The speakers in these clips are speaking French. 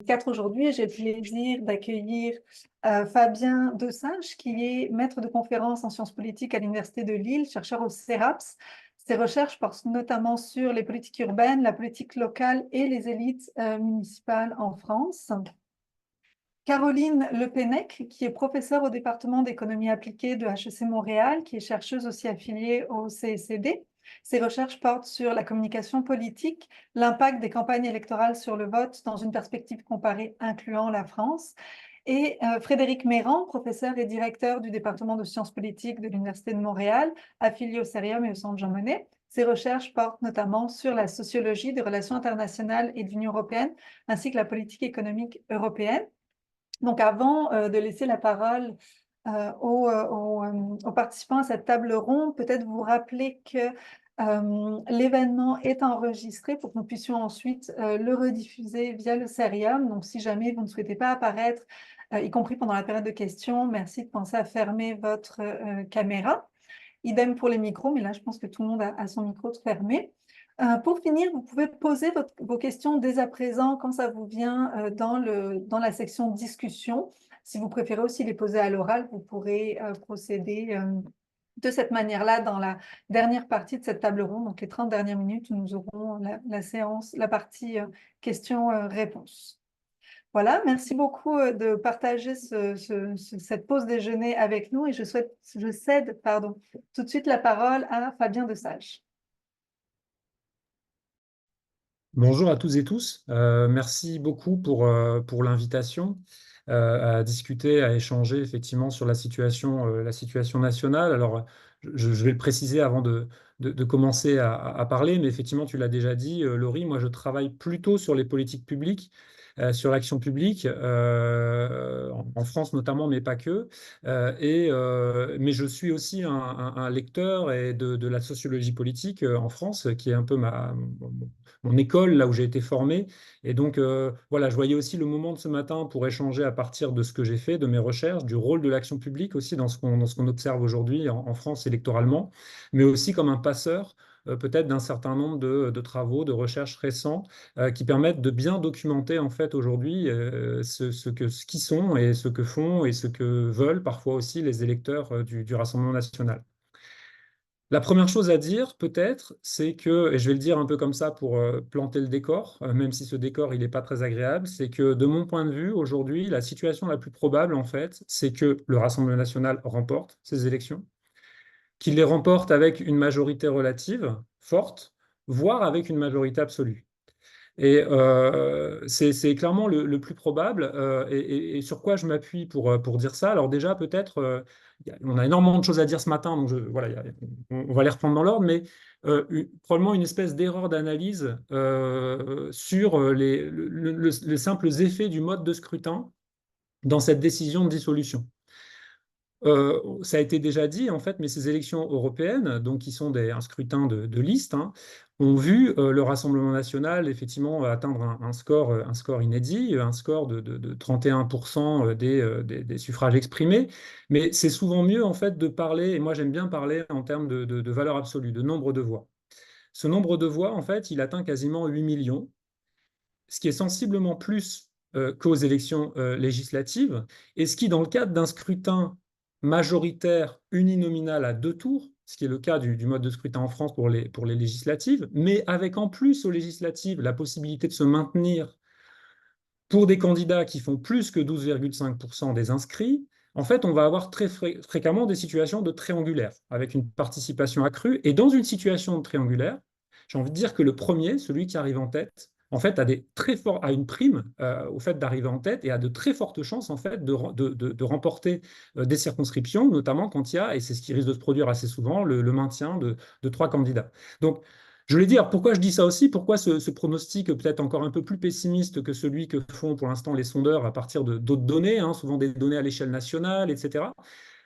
4 aujourd'hui et j'ai le plaisir d'accueillir Fabien Desage, qui est maître de conférence en sciences politiques à l'Université de Lille, chercheur au CERAPS. Ses recherches portent notamment sur les politiques urbaines, la politique locale et les élites municipales en France. Caroline Le Pennec, qui est professeure au département d'économie appliquée de HEC Montréal, qui est chercheuse aussi affiliée au CECD. Ses recherches portent sur la communication politique, l'impact des campagnes électorales sur le vote dans une perspective comparée incluant la France. Et Frédéric Méran, professeur et directeur du département de sciences politiques de l'Université de Montréal, affilié au Cerium et au Centre Jean Monnet. Ses recherches portent notamment sur la sociologie des relations internationales et de l'Union européenne, ainsi que la politique économique européenne. Donc, avant de laisser la parole aux participants à cette table ronde, peut-être vous rappeler que l'événement est enregistré pour que nous puissions ensuite le rediffuser via le Cerium. Donc, si jamais vous ne souhaitez pas apparaître, y compris pendant la période de questions, merci de penser à fermer votre caméra. Idem pour les micros, mais là, je pense que tout le monde a son micro fermé. Pour finir, vous pouvez poser vos questions dès à présent quand ça vous vient dans la section discussion. Si vous préférez aussi les poser à l'oral, vous pourrez procéder de cette manière-là dans la dernière partie de cette table ronde, donc les 30 dernières minutes où nous aurons la séance, la partie questions-réponses. Voilà, merci beaucoup de partager cette pause déjeuner avec nous et je cède tout de suite la parole à Fabien Desage. Bonjour à tous et tous. Merci beaucoup pour l'invitation à discuter, à échanger effectivement sur la situation nationale. Alors, je vais le préciser avant de commencer à parler, mais effectivement, tu l'as déjà dit, Laurie, moi je travaille plutôt sur les politiques publiques, sur l'action publique, en France notamment, mais pas que. Mais je suis aussi un lecteur de la sociologie politique en France, qui est un peu mon école, là où j'ai été formé. Et donc, voilà, je voyais aussi le moment de ce matin pour échanger à partir de ce que j'ai fait, de mes recherches, du rôle de l'action publique aussi dans ce qu'on observe aujourd'hui en France électoralement, mais aussi comme un passeur peut-être d'un certain nombre de travaux, de recherches récents qui permettent de bien documenter en fait aujourd'hui ce qui sont et ce que font et ce que veulent parfois aussi les électeurs du Rassemblement national. La première chose à dire, peut-être, c'est que, et je vais le dire un peu comme ça pour planter le décor, même si ce décor, il n'est pas très agréable, c'est que de mon point de vue, aujourd'hui, la situation la plus probable, en fait, c'est que le Rassemblement national remporte ces élections, qu'il les remporte avec une majorité relative forte, voire avec une majorité absolue. Et c'est clairement le plus probable. Et sur quoi je m'appuie pour dire ça? Alors déjà, peut-être, on a énormément de choses à dire ce matin, donc voilà, on va les reprendre dans l'ordre, mais probablement une espèce d'erreur d'analyse sur les simples effets du mode de scrutin dans cette décision de dissolution. Ça a été déjà dit, en fait, mais ces élections européennes, donc qui sont un scrutin de liste, hein, ont vu le Rassemblement national effectivement atteindre un score inédit, un score de 31% des suffrages exprimés. Mais c'est souvent mieux, en fait, de parler, et moi j'aime bien parler en termes de valeur absolue, de nombre de voix. Ce nombre de voix, en fait, il atteint quasiment 8 millions, ce qui est sensiblement plus qu'aux élections législatives, et ce qui, dans le cadre d'un scrutin majoritaire uninominal à deux tours, ce qui est le cas du mode de scrutin en France pour les législatives, mais avec en plus aux législatives la possibilité de se maintenir pour des candidats qui font plus que 12,5% des inscrits, en fait, on va avoir très fréquemment des situations de triangulaire, avec une participation accrue. Et dans une situation de triangulaire, j'ai envie de dire que le premier, celui qui arrive en tête, en fait, a une prime au fait d'arriver en tête et a de très fortes chances en fait de remporter des circonscriptions, notamment quand il y a, et c'est ce qui risque de se produire assez souvent, le maintien de trois candidats. Donc, je voulais dire, pourquoi je dis ça aussi, pourquoi ce pronostic peut-être encore un peu plus pessimiste que celui que font pour l'instant les sondeurs à partir d'autres données, hein, souvent des données à l'échelle nationale, etc.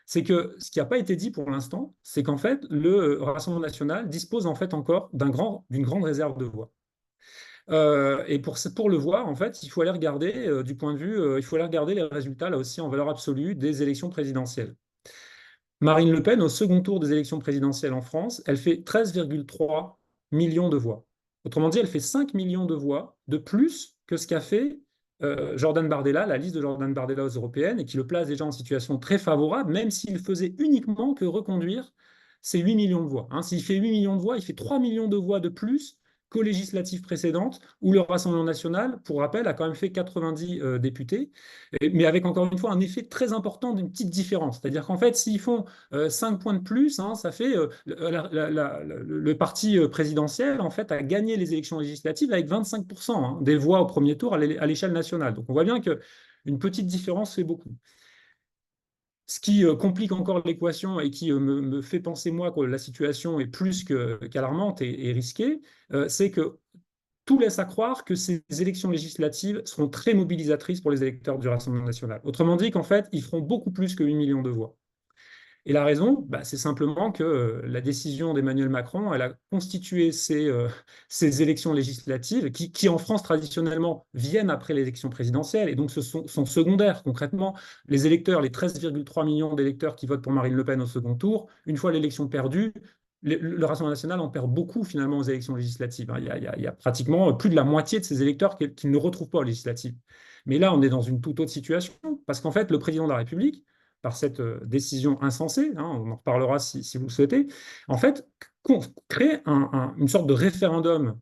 C'est que ce qui n'a pas été dit pour l'instant, c'est qu'en fait, le Rassemblement national dispose en fait encore d'une grande réserve de voix. Et pour le voir, en fait, il faut aller regarder du point de vue, il faut aller regarder les résultats là aussi en valeur absolue des élections présidentielles. Marine Le Pen, au second tour des élections présidentielles en France, elle fait 13,3 millions de voix. Autrement dit, elle fait 5 millions de voix de plus que ce qu'a fait Jordan Bardella, la liste de Jordan Bardella aux européennes, et qui le place déjà en situation très favorable, même s'il faisait uniquement que reconduire ces 8 millions de voix. Hein. S'il fait 8 millions de voix, il fait 3 millions de voix de plus qu'aux législatives précédentes, où le Rassemblement national, pour rappel, a quand même fait 90 députés, mais avec encore une fois un effet très important d'une petite différence. C'est-à-dire qu'en fait, s'ils font 5 points de plus, hein, ça fait le parti présidentiel en fait a gagné les élections législatives avec 25% hein, des voix au premier tour à l'échelle nationale. Donc on voit bien qu'une petite différence fait beaucoup. Ce qui complique encore l'équation et qui me fait penser, moi, que la situation est plus qu'alarmante et risquée, c'est que tout laisse à croire que ces élections législatives seront très mobilisatrices pour les électeurs du Rassemblement national. Autrement dit, qu'en fait, ils feront beaucoup plus que 8 millions de voix. Et la raison, bah, c'est simplement que la décision d'Emmanuel Macron, elle a constitué ces élections législatives qui, en France, traditionnellement, viennent après l'élection présidentielle et donc sont secondaires. Concrètement, les électeurs, les 13,3 millions d'électeurs qui votent pour Marine Le Pen au second tour, une fois l'élection perdue, le Rassemblement national en perd beaucoup finalement aux élections législatives. Hein. Il y a pratiquement plus de la moitié de ces électeurs qui ne retrouvent pas aux législatives. Mais là, on est dans une toute autre situation parce qu'en fait, le président de la République, par cette décision insensée, hein, on en reparlera si vous le souhaitez, en fait, crée une sorte de référendum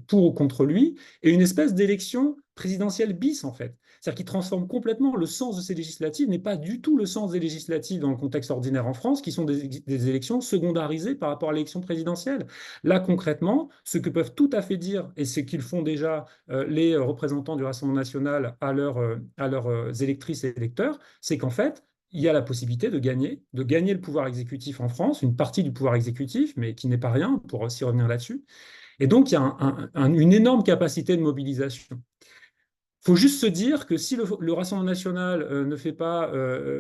pour ou contre lui et une espèce d'élection présidentielle bis, en fait. C'est-à-dire qu'il transforme complètement le sens de ces législatives, n'est pas du tout le sens des législatives dans le contexte ordinaire en France, qui sont des élections secondarisées par rapport à l'élection présidentielle. Là, concrètement, ce que peuvent tout à fait dire, et ce qu'ils font déjà les représentants du Rassemblement national à leurs électrices et électeurs, c'est qu'en fait, il y a la possibilité de gagner le pouvoir exécutif en France, une partie du pouvoir exécutif, mais qui n'est pas rien, pour aussi revenir là-dessus. Et donc, il y a une énorme capacité de mobilisation. Il faut juste se dire que si le Rassemblement national ne fait pas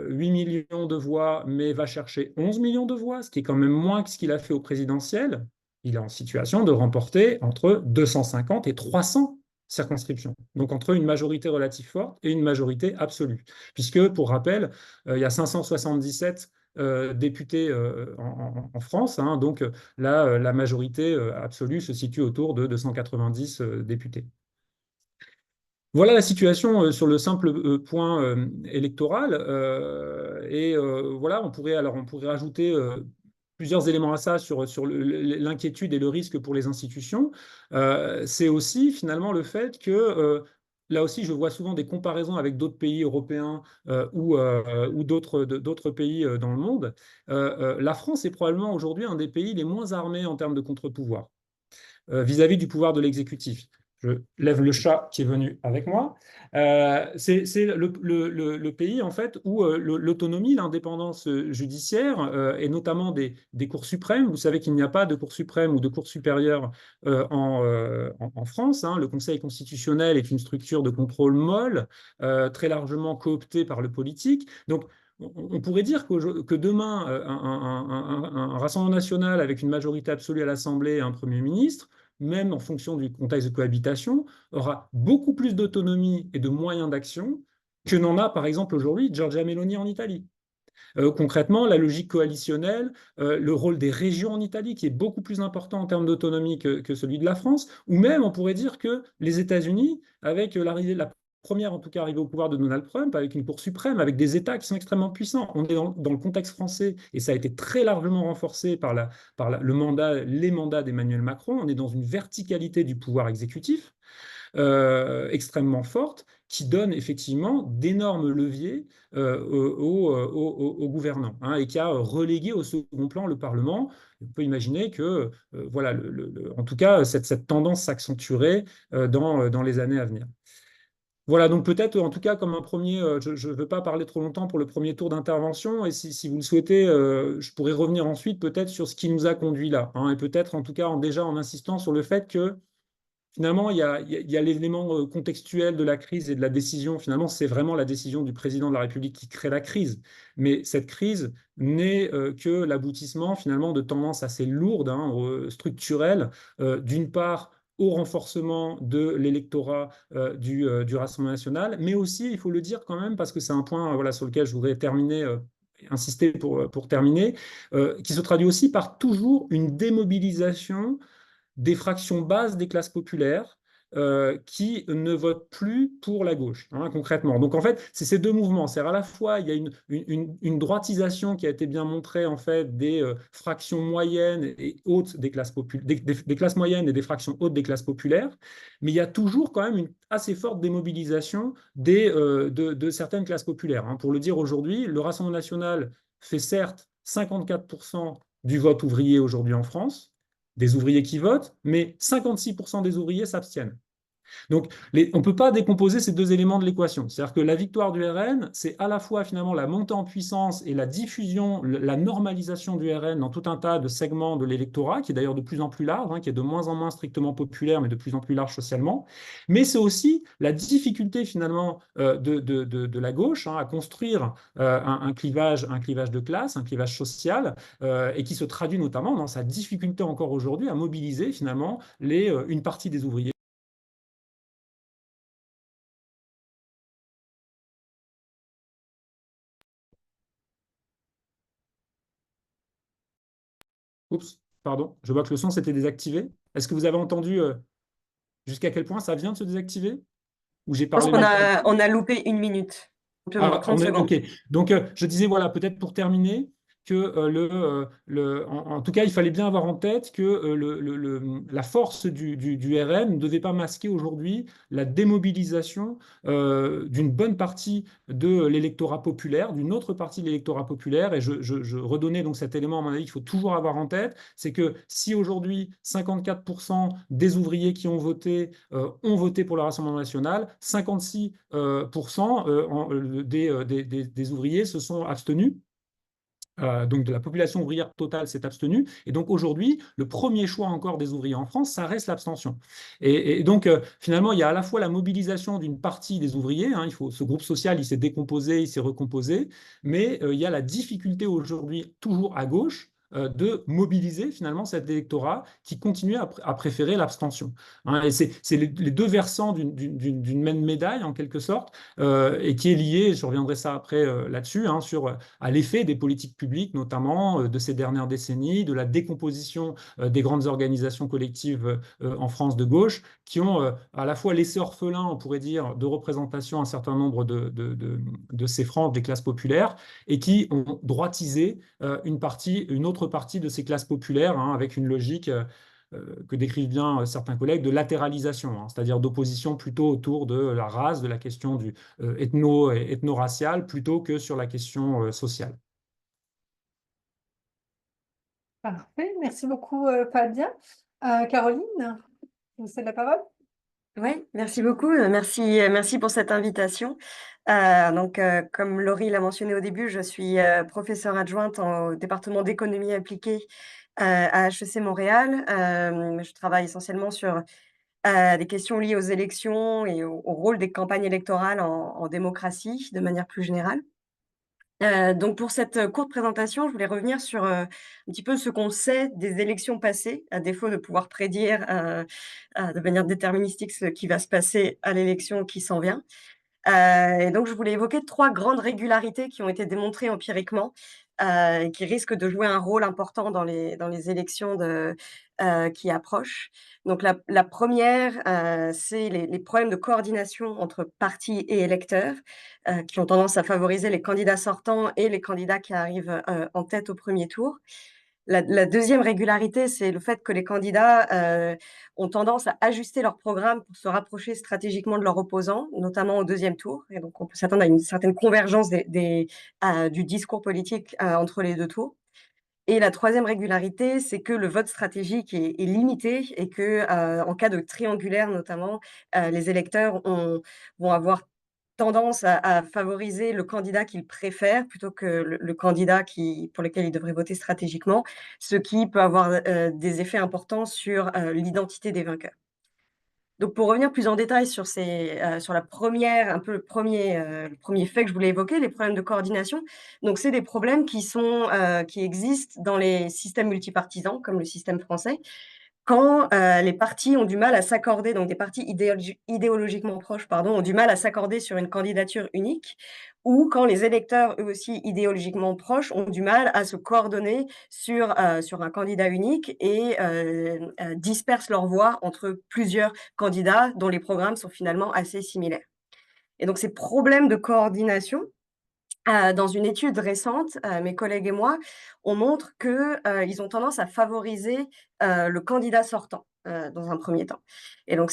8 millions de voix, mais va chercher 11 millions de voix, ce qui est quand même moins que ce qu'il a fait au présidentiel, il est en situation de remporter entre 250 et 300 circonscriptions. Donc entre une majorité relative forte et une majorité absolue. Puisque, pour rappel, il y a 577 députés en France, hein, donc là, la majorité absolue se situe autour de 290 députés. Voilà la situation sur le simple point électoral. Voilà, on pourrait rajouter plusieurs éléments à ça sur l'inquiétude et le risque pour les institutions. C'est aussi finalement le fait que là aussi, je vois souvent des comparaisons avec d'autres pays européens ou d'autres pays dans le monde. La France est probablement aujourd'hui un des pays les moins armés en termes de contre-pouvoir vis-à-vis du pouvoir de l'exécutif. Je lève le chat qui est venu avec moi. C'est le pays en fait où l'autonomie, l'indépendance judiciaire et notamment des cours suprêmes. Vous savez qu'il n'y a pas de cour suprême ou de cour supérieure en France. Hein. Le Conseil constitutionnel est une structure de contrôle molle, très largement cooptée par le politique. Donc on pourrait dire que demain, un Rassemblement national avec une majorité absolue à l'Assemblée et un Premier ministre, même en fonction du contexte de cohabitation, aura beaucoup plus d'autonomie et de moyens d'action que n'en a, par exemple, aujourd'hui Giorgia Meloni en Italie. Concrètement, la logique coalitionnelle, le rôle des régions en Italie, qui est beaucoup plus important en termes d'autonomie que celui de la France, ou même, on pourrait dire que les États-Unis, avec l'arrivée, la première en tout cas arrivée au pouvoir de Donald Trump, avec une Cour suprême, avec des États qui sont extrêmement puissants. On est dans le contexte français, et ça a été très largement renforcé par les mandats d'Emmanuel Macron. On est dans une verticalité du pouvoir exécutif extrêmement forte qui donne effectivement d'énormes leviers aux gouvernants hein, et qui a relégué au second plan le Parlement. On peut imaginer que, voilà, en tout cas, cette tendance s'accentuerait dans les années à venir. Voilà, donc peut-être en tout cas comme un premier, je ne veux pas parler trop longtemps pour le premier tour d'intervention, et si vous le souhaitez, je pourrais revenir ensuite peut-être sur ce qui nous a conduit là, hein, et peut-être en tout cas déjà en insistant sur le fait que finalement, il y a l'élément contextuel de la crise et de la décision. Finalement, c'est vraiment la décision du président de la République qui crée la crise. Mais cette crise n'est que l'aboutissement finalement de tendances assez lourdes, hein, structurelles, d'une part au renforcement de l'électorat du Rassemblement national, mais aussi, il faut le dire quand même, parce que c'est un point voilà, sur lequel je voudrais terminer, insister pour terminer, qui se traduit aussi par toujours une démobilisation des fractions basses des classes populaires qui ne votent plus pour la gauche, hein, concrètement. Donc en fait, c'est ces deux mouvements. C'est à la fois, il y a une droitisation qui a été bien montrée en fait des fractions moyennes et hautes des classes, des classes moyennes et des fractions hautes des classes populaires, mais il y a toujours quand même une assez forte démobilisation de certaines classes populaires, hein. Pour le dire aujourd'hui, le Rassemblement national fait certes 54% du vote ouvrier aujourd'hui en France, des ouvriers qui votent, mais 56% des ouvriers s'abstiennent. Donc, on ne peut pas décomposer ces deux éléments de l'équation. C'est-à-dire que la victoire du RN, c'est à la fois finalement la montée en puissance et la diffusion, la normalisation du RN dans tout un tas de segments de l'électorat, qui est d'ailleurs de plus en plus large, hein, qui est de moins en moins strictement populaire, mais de plus en plus large socialement. Mais c'est aussi la difficulté finalement de la gauche, hein, à construire un clivage de classe, un clivage social, et qui se traduit notamment dans sa difficulté encore aujourd'hui à mobiliser finalement une partie des ouvriers. Oups, pardon, je vois que le son s'était désactivé. Est-ce que vous avez entendu jusqu'à quel point ça vient de se désactiver? Ou j'ai Je pense parlé qu'on longtemps? on a loupé 1 minute, un peu moins, Ah, 30 secondes. ok. Donc, je disais, voilà, peut-être pour terminer, que en tout cas, il fallait bien avoir en tête que la force du RN ne devait pas masquer aujourd'hui la démobilisation d'une bonne partie de l'électorat populaire, d'une autre partie de l'électorat populaire. Et je redonnais donc cet élément, à mon avis, qu'il faut toujours avoir en tête, c'est que si aujourd'hui 54% des ouvriers qui ont voté pour le Rassemblement national, 56% des ouvriers se sont abstenus. Donc de la population ouvrière totale s'est abstenue. Et donc aujourd'hui, le premier choix encore des ouvriers en France, ça reste l'abstention. Et donc finalement, il y a à la fois la mobilisation d'une partie des ouvriers, hein, ce groupe social, il s'est décomposé, il s'est recomposé, mais il y a la difficulté aujourd'hui, toujours à gauche, de mobiliser finalement cet électorat qui continue à préférer l'abstention, hein. Et c'est les deux versants d'une même médaille, en quelque sorte, et qui est lié, je reviendrai ça après là-dessus, hein, à l'effet des politiques publiques, notamment de ces dernières décennies, de la décomposition des grandes organisations collectives en France de gauche, qui ont à la fois laissé orphelin, on pourrait dire, de représentation un certain nombre de ces franges des classes populaires, et qui ont droitisé une autre partie de ces classes populaires, hein, avec une logique que décrivent bien certains collègues, de latéralisation, hein, c'est-à-dire d'opposition plutôt autour de la race, de la question ethno-raciale, plutôt que sur la question sociale. Parfait, merci beaucoup Fabien. Caroline, vous avez la parole. Oui, merci beaucoup. Merci pour cette invitation. Comme Laurie l'a mentionné au début, je suis professeure adjointe au département d'économie appliquée à HEC Montréal. Je travaille essentiellement sur des questions liées aux élections et au rôle des campagnes électorales en démocratie de manière plus générale. Donc pour cette courte présentation, je voulais revenir sur un petit peu ce qu'on sait des élections passées, à défaut de pouvoir prédire de manière déterministique ce qui va se passer à l'élection qui s'en vient. Et donc je voulais évoquer 3 grandes régularités qui ont été démontrées empiriquement, et qui risquent de jouer un rôle important dans les élections qui approchent. Donc la 1re, c'est les problèmes de coordination entre partis et électeurs, qui ont tendance à favoriser les candidats sortants et les candidats qui arrivent, en tête au 1er tour. La 2e régularité, c'est le fait que les candidats, ont tendance à ajuster leur programme pour se rapprocher stratégiquement de leurs opposants, notamment au 2e tour, et donc on peut s'attendre à une certaine convergence du discours politique, entre les 2 tours. Et la 3e régularité, c'est que le vote stratégique est limité et que, en cas de triangulaire notamment, les électeurs vont avoir tendance à favoriser le candidat qu'ils préfèrent plutôt que le candidat pour lequel ils devraient voter stratégiquement, ce qui peut avoir, des effets importants sur, l'identité des vainqueurs. Donc pour revenir plus en détail sur sur la première un peu le 1er fait que je voulais évoquer, les problèmes de coordination. Donc c'est des problèmes qui existent dans les systèmes multipartisans, comme le système français, quand, les partis ont du mal à s'accorder, donc des partis idéologiquement proches, pardon, ont du mal à s'accorder sur une candidature unique, ou quand les électeurs, eux aussi idéologiquement proches, ont du mal à se coordonner sur un candidat unique et dispersent leurs voix entre plusieurs candidats dont les programmes sont finalement assez similaires. Et donc ces problèmes de coordination, dans une étude récente, mes collègues et moi, on montre que, ils ont tendance à favoriser, le candidat sortant, dans un premier temps. Et donc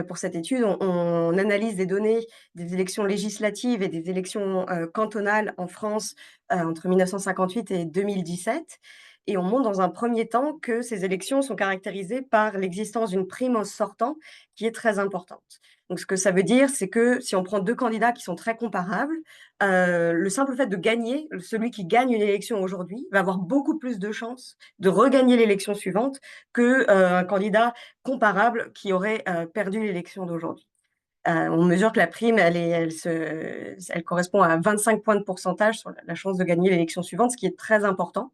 pour cette étude, on analyse des données des élections législatives et des élections, cantonales en France, entre 1958 et 2017, et on montre dans un premier temps que ces élections sont caractérisées par l'existence d'une prime au sortant qui est très importante. Donc ce que ça veut dire, c'est que si on prend 2 candidats qui sont très comparables, le simple fait de gagner, celui qui gagne une élection aujourd'hui va avoir beaucoup plus de chances de regagner l'élection suivante que, un candidat comparable qui aurait, perdu l'élection d'aujourd'hui. On mesure que la prime, elle correspond à 25 points de pourcentage sur la chance de gagner l'élection suivante, ce qui est très important.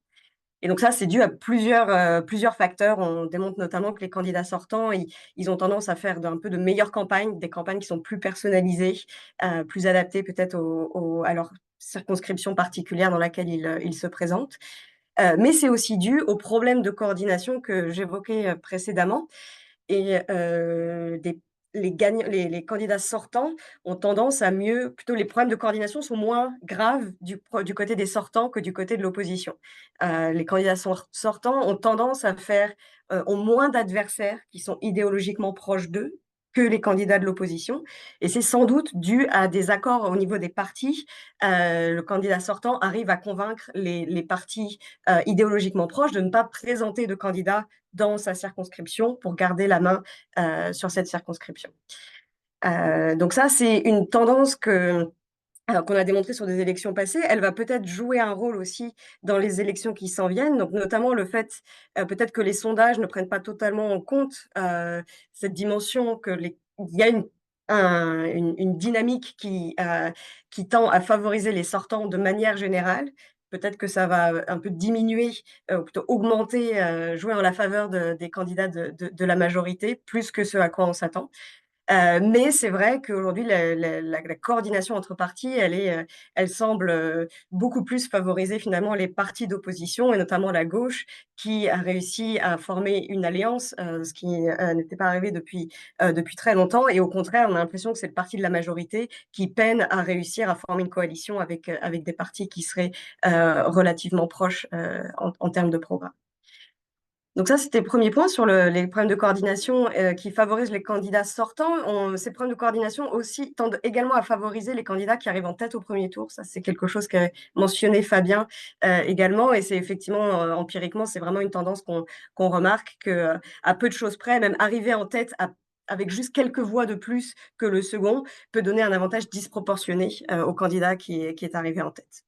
Et donc ça, c'est dû à plusieurs facteurs. On démontre notamment que les candidats sortants, ils ont tendance à faire un peu de meilleures campagnes, des campagnes qui sont plus personnalisées, plus adaptées peut-être à leur circonscription particulière dans laquelle ils se présentent. Mais c'est aussi dû aux problèmes de coordination que j'évoquais, précédemment. Et les candidats sortants ont tendance à plutôt les problèmes de coordination sont moins graves du côté des sortants que du côté de l'opposition. Les candidats sortants ont tendance à ont moins d'adversaires qui sont idéologiquement proches d'eux que les candidats de l'opposition, et c'est sans doute dû à des accords au niveau des partis. Le candidat sortant arrive à convaincre les partis, idéologiquement proches de ne pas présenter de candidats dans sa circonscription pour garder la main, sur cette circonscription. Donc ça, c'est une tendance qu'on a démontrée sur des élections passées. Elle va peut-être jouer un rôle aussi dans les élections qui s'en viennent, donc notamment le fait, peut-être que les sondages ne prennent pas totalement en compte, cette dimension il y a une dynamique qui tend à favoriser les sortants de manière générale. Peut-être que ça va un peu diminuer, ou plutôt augmenter, jouer en la faveur des candidats de la majorité, plus que ce à quoi on s'attend. Mais c'est vrai qu'aujourd'hui, la coordination entre partis, elle semble, beaucoup plus favoriser finalement les partis d'opposition et notamment la gauche qui a réussi à former une alliance, ce qui, n'était pas arrivé depuis très longtemps, et au contraire, on a l'impression que c'est le parti de la majorité qui peine à réussir à former une coalition avec des partis qui seraient, relativement proches, en termes de programme. Donc ça, c'était le premier point sur les problèmes de coordination, qui favorisent les candidats sortants. Ces problèmes de coordination aussi tendent également à favoriser les candidats qui arrivent en tête au premier tour. Ça, c'est quelque chose qu'a mentionné Fabien, également, et c'est effectivement, empiriquement, c'est vraiment une tendance qu'on remarque que, à peu de choses près, même arriver en tête avec juste quelques voix de plus que le second peut donner un avantage disproportionné, au candidat qui est arrivé en tête.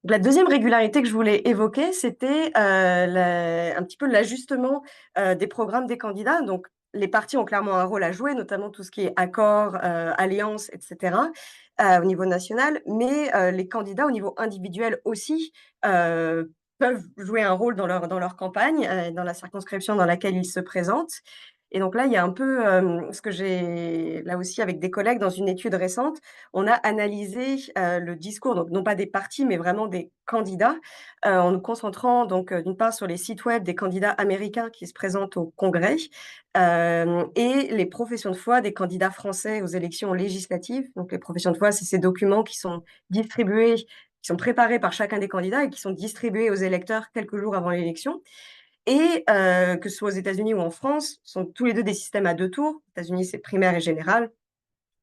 La deuxième régularité que je voulais évoquer, c'était, un petit peu l'ajustement, des programmes des candidats. Donc les partis ont clairement un rôle à jouer, notamment tout ce qui est accords, alliances, et cetera, au niveau national. Mais, les candidats au niveau individuel aussi, peuvent jouer un rôle dans leur campagne, dans la circonscription dans laquelle ils se présentent. Et donc là, il y a un peu, ce que j'ai là aussi avec des collègues dans une étude récente, on a analysé, le discours, donc non pas des partis, mais vraiment des candidats, en nous concentrant donc, d'une part sur les sites web des candidats américains qui se présentent au Congrès, et les professions de foi des candidats français aux élections législatives. Donc les professions de foi, c'est ces documents qui sont distribués, qui sont préparés par chacun des candidats et qui sont distribués aux électeurs quelques jours avant l'élection. Et que ce soit aux États-Unis ou en France, ce sont tous les 2 des systèmes à 2 tours. Aux États-Unis, c'est primaire et général.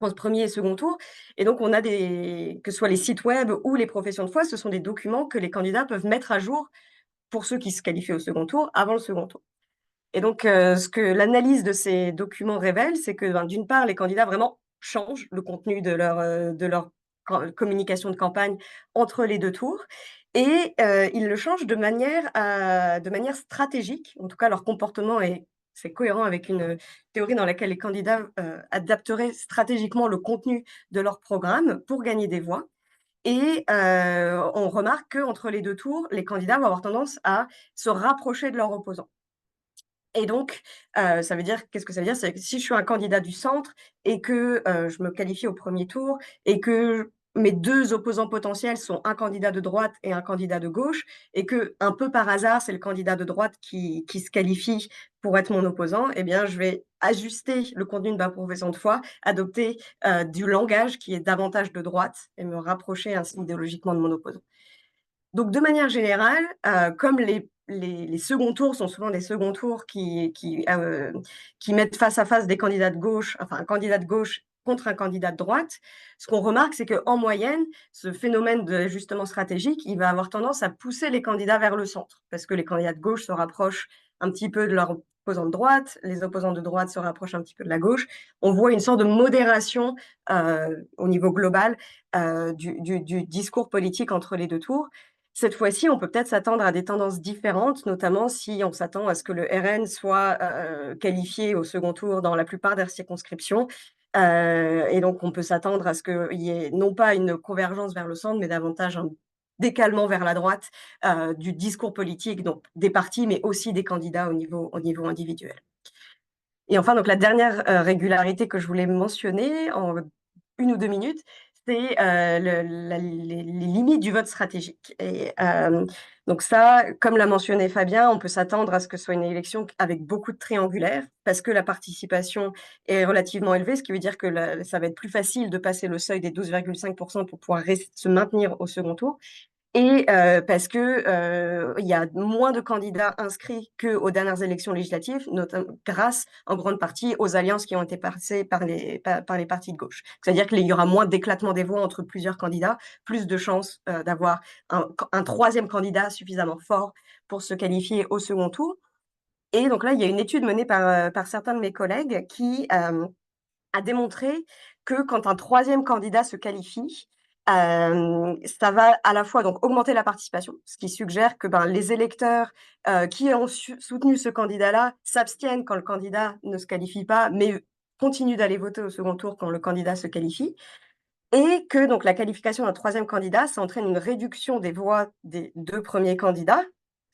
France, 1er et second tour. Et donc on a que ce soit les sites web ou les professions de foi, ce sont des documents que les candidats peuvent mettre à jour pour ceux qui se qualifient au second tour, avant le second tour. Et donc ce que l'analyse de ces documents révèle, c'est que, d'une part, les candidats vraiment changent le contenu de leur communication de campagne entre les 2 tours, et ils le changent de manière stratégique. En tout cas, leur comportement c'est cohérent avec une théorie dans laquelle les candidats, adapteraient stratégiquement le contenu de leur programme pour gagner des voix. Et on remarque qu'entre les 2 tours, les candidats vont avoir tendance à se rapprocher de leurs opposants. Et donc, ça veut dire qu'est-ce que ça veut dire? C'est que si je suis un candidat du centre et que, je me qualifie au premier tour et que mes deux opposants potentiels sont un candidat de droite et un candidat de gauche, et que un peu par hasard, c'est le candidat de droite qui se qualifie pour être mon opposant, eh bien, je vais ajuster le contenu de ma profession de foi, adopter du langage qui est davantage de droite et me rapprocher ainsi idéologiquement de mon opposant. Donc, de manière générale, comme les seconds tours sont souvent des seconds tours qui mettent face à face des candidats de gauche, enfin un candidat de gauche contre un candidat de droite, ce qu'on remarque, c'est qu'en moyenne, ce phénomène d'ajustement stratégique, il va avoir tendance à pousser les candidats vers le centre, parce que les candidats de gauche se rapprochent un petit peu de leurs opposants de droite, les opposants de droite se rapprochent un petit peu de la gauche. On voit une sorte de modération au niveau global du discours politique entre les deux tours. Cette fois-ci, on peut peut-être s'attendre à des tendances différentes, notamment si on s'attend à ce que le RN soit qualifié au second tour dans la plupart des circonscriptions. Et donc, on peut s'attendre à ce qu'il y ait non pas une convergence vers le centre, mais davantage un décalement vers la droite du discours politique, donc des partis, mais aussi des candidats au niveau individuel. Et enfin, donc la dernière régularité que je voulais mentionner en 1 ou 2 minutes, c'est les limites du vote stratégique. Et donc ça, comme l'a mentionné Fabien, on peut s'attendre à ce que ce soit une élection avec beaucoup de triangulaires, parce que la participation est relativement élevée, ce qui veut dire que ça va être plus facile de passer le seuil des 12,5% pour pouvoir se maintenir au second tour. Et parce que il y a moins de candidats inscrits qu'aux dernières élections législatives, notamment grâce en grande partie aux alliances qui ont été passées par les partis de gauche. C'est-à-dire qu'il y aura moins d'éclatement des voix entre plusieurs candidats, plus de chances d'avoir un troisième candidat suffisamment fort pour se qualifier au second tour. Et donc là, il y a une étude menée par certains de mes collègues qui a démontré que quand un troisième candidat se qualifie, ça va à la fois donc augmenter la participation, ce qui suggère que les électeurs qui ont soutenu ce candidat-là s'abstiennent quand le candidat ne se qualifie pas, mais continuent d'aller voter au second tour quand le candidat se qualifie. Et que donc la qualification d'un troisième candidat, ça entraîne une réduction des voix des deux premiers candidats.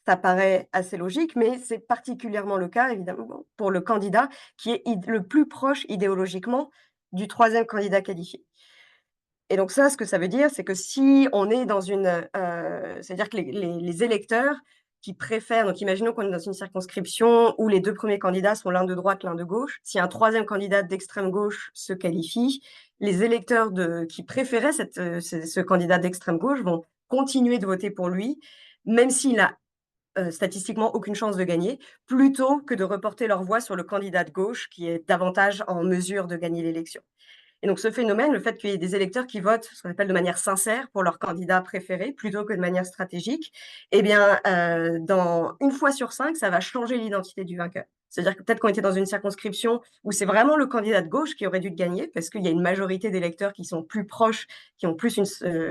Ça paraît assez logique, mais c'est particulièrement le cas, évidemment, pour le candidat qui est le plus proche idéologiquement du troisième candidat qualifié. Et donc ça, ce que ça veut dire, c'est que si on est dans c'est-à-dire que les électeurs qui préfèrent, donc imaginons qu'on est dans une circonscription où les deux premiers candidats sont l'un de droite, l'un de gauche. Si un troisième candidat d'extrême gauche se qualifie, les électeurs qui préféraient ce candidat d'extrême gauche vont continuer de voter pour lui, même s'il a statistiquement aucune chance de gagner, plutôt que de reporter leur voix sur le candidat de gauche qui est davantage en mesure de gagner l'élection. Et donc ce phénomène, le fait qu'il y ait des électeurs qui votent ce qu'on appelle de manière sincère pour leur candidat préféré plutôt que de manière stratégique, eh bien, dans 1 fois sur 5, ça va changer l'identité du vainqueur. C'est-à-dire que peut-être qu'on était dans une circonscription où c'est vraiment le candidat de gauche qui aurait dû gagner parce qu'il y a une majorité d'électeurs qui sont plus proches, qui ont plus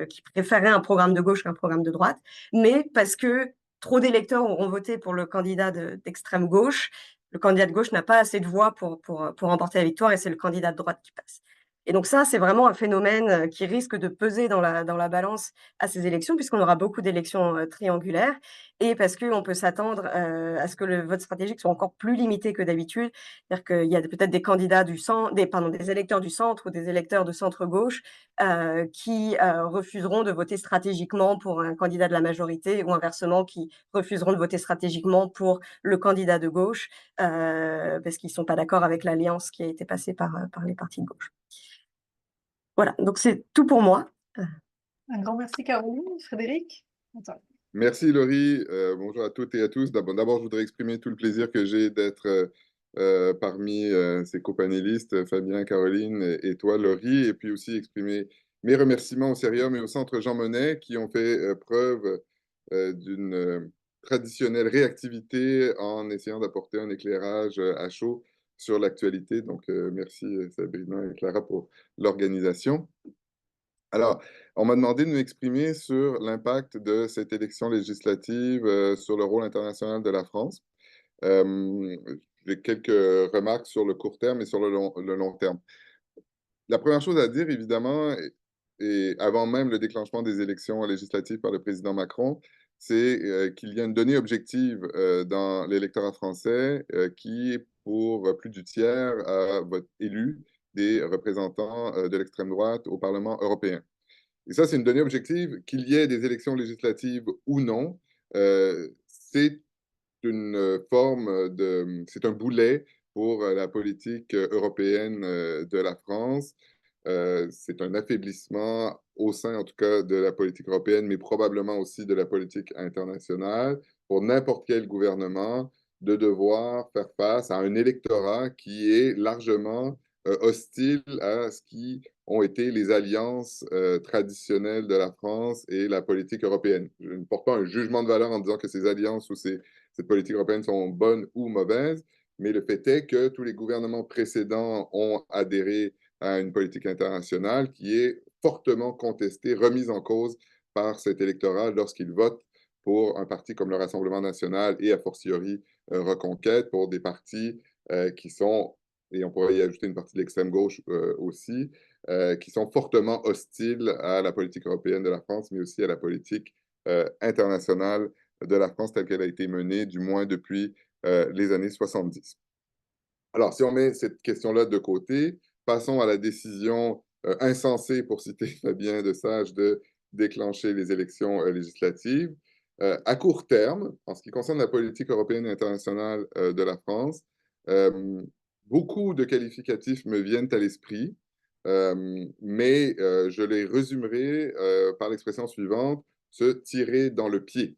qui préféraient un programme de gauche qu'un programme de droite, mais parce que trop d'électeurs ont voté pour le candidat d'extrême gauche, le candidat de gauche n'a pas assez de voix pour remporter la victoire et c'est le candidat de droite qui passe. Et donc ça, c'est vraiment un phénomène qui risque de peser dans la balance à ces élections, puisqu'on aura beaucoup d'élections triangulaires, et parce qu'on peut s'attendre à ce que le vote stratégique soit encore plus limité que d'habitude. C'est-à-dire qu'il y a peut-être des candidats des électeurs du centre ou des électeurs de centre-gauche qui refuseront de voter stratégiquement pour un candidat de la majorité, ou inversement, qui refuseront de voter stratégiquement pour le candidat de gauche, parce qu'ils ne sont pas d'accord avec l'alliance qui a été passée par les partis de gauche. Voilà, donc c'est tout pour moi. Un grand merci, Caroline. Frédéric? Attends. Merci Laurie, bonjour à toutes et à tous. D'abord, je voudrais exprimer tout le plaisir que j'ai d'être parmi ces copanélistes, Fabien, Caroline et toi Laurie, et puis aussi exprimer mes remerciements au Cerium et au Centre Jean Monnet qui ont fait preuve d'une traditionnelle réactivité en essayant d'apporter un éclairage à chaud sur l'actualité. Donc merci Sabrina et Clara pour l'organisation. Alors, on m'a demandé de m'exprimer sur l'impact de cette élection législative sur le rôle international de la France. J'ai quelques remarques sur le court terme et sur le long terme. La première chose à dire, évidemment, et avant même le déclenchement des élections législatives par le président Macron, c'est qu'il y a une donnée objective dans l'électorat français qui, pour plus du tiers, a élu des représentants de l'extrême droite au Parlement européen. Et ça, c'est une donnée objective, qu'il y ait des élections législatives ou non, c'est une forme c'est un boulet pour la politique européenne de la France. C'est un affaiblissement au sein, en tout cas, de la politique européenne, mais probablement aussi de la politique internationale, pour n'importe quel gouvernement de devoir faire face à un électorat qui est largement hostile à ce qui ont été les alliances traditionnelles de la France et la politique européenne. Je ne porte pas un jugement de valeur en disant que ces alliances ou cette politique européenne sont bonnes ou mauvaises, mais le fait est que tous les gouvernements précédents ont adhéré à une politique internationale qui est fortement contestée, remise en cause par cet électorat lorsqu'il vote pour un parti comme le Rassemblement national et a fortiori Reconquête, pour des partis qui sont, et on pourrait y ajouter une partie de l'extrême gauche aussi, qui sont fortement hostiles à la politique européenne de la France, mais aussi à la politique internationale de la France telle qu'elle a été menée, du moins depuis les années 70. Alors, si on met cette question-là de côté, passons à la décision insensée, pour citer Fabien Desage, de déclencher les élections législatives. À court terme, en ce qui concerne la politique européenne et internationale de la France, beaucoup de qualificatifs me viennent à l'esprit, mais je les résumerai par l'expression suivante, se tirer dans le pied.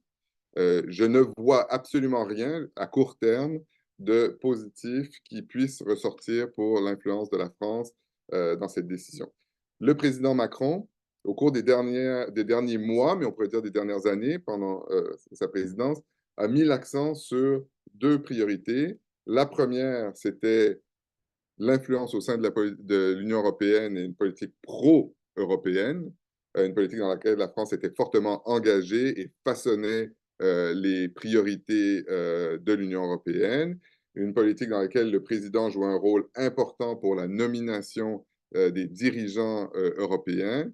Je ne vois absolument rien à court terme de positif qui puisse ressortir pour l'influence de la France dans cette décision. Le président Macron, au cours des derniers mois, mais on pourrait dire des dernières années, pendant sa présidence, a mis l'accent sur deux priorités. La première, c'était l'influence au sein de l'Union européenne et une politique pro-européenne, une politique dans laquelle la France était fortement engagée et façonnait les priorités de l'Union européenne, une politique dans laquelle le président jouait un rôle important pour la nomination des dirigeants européens,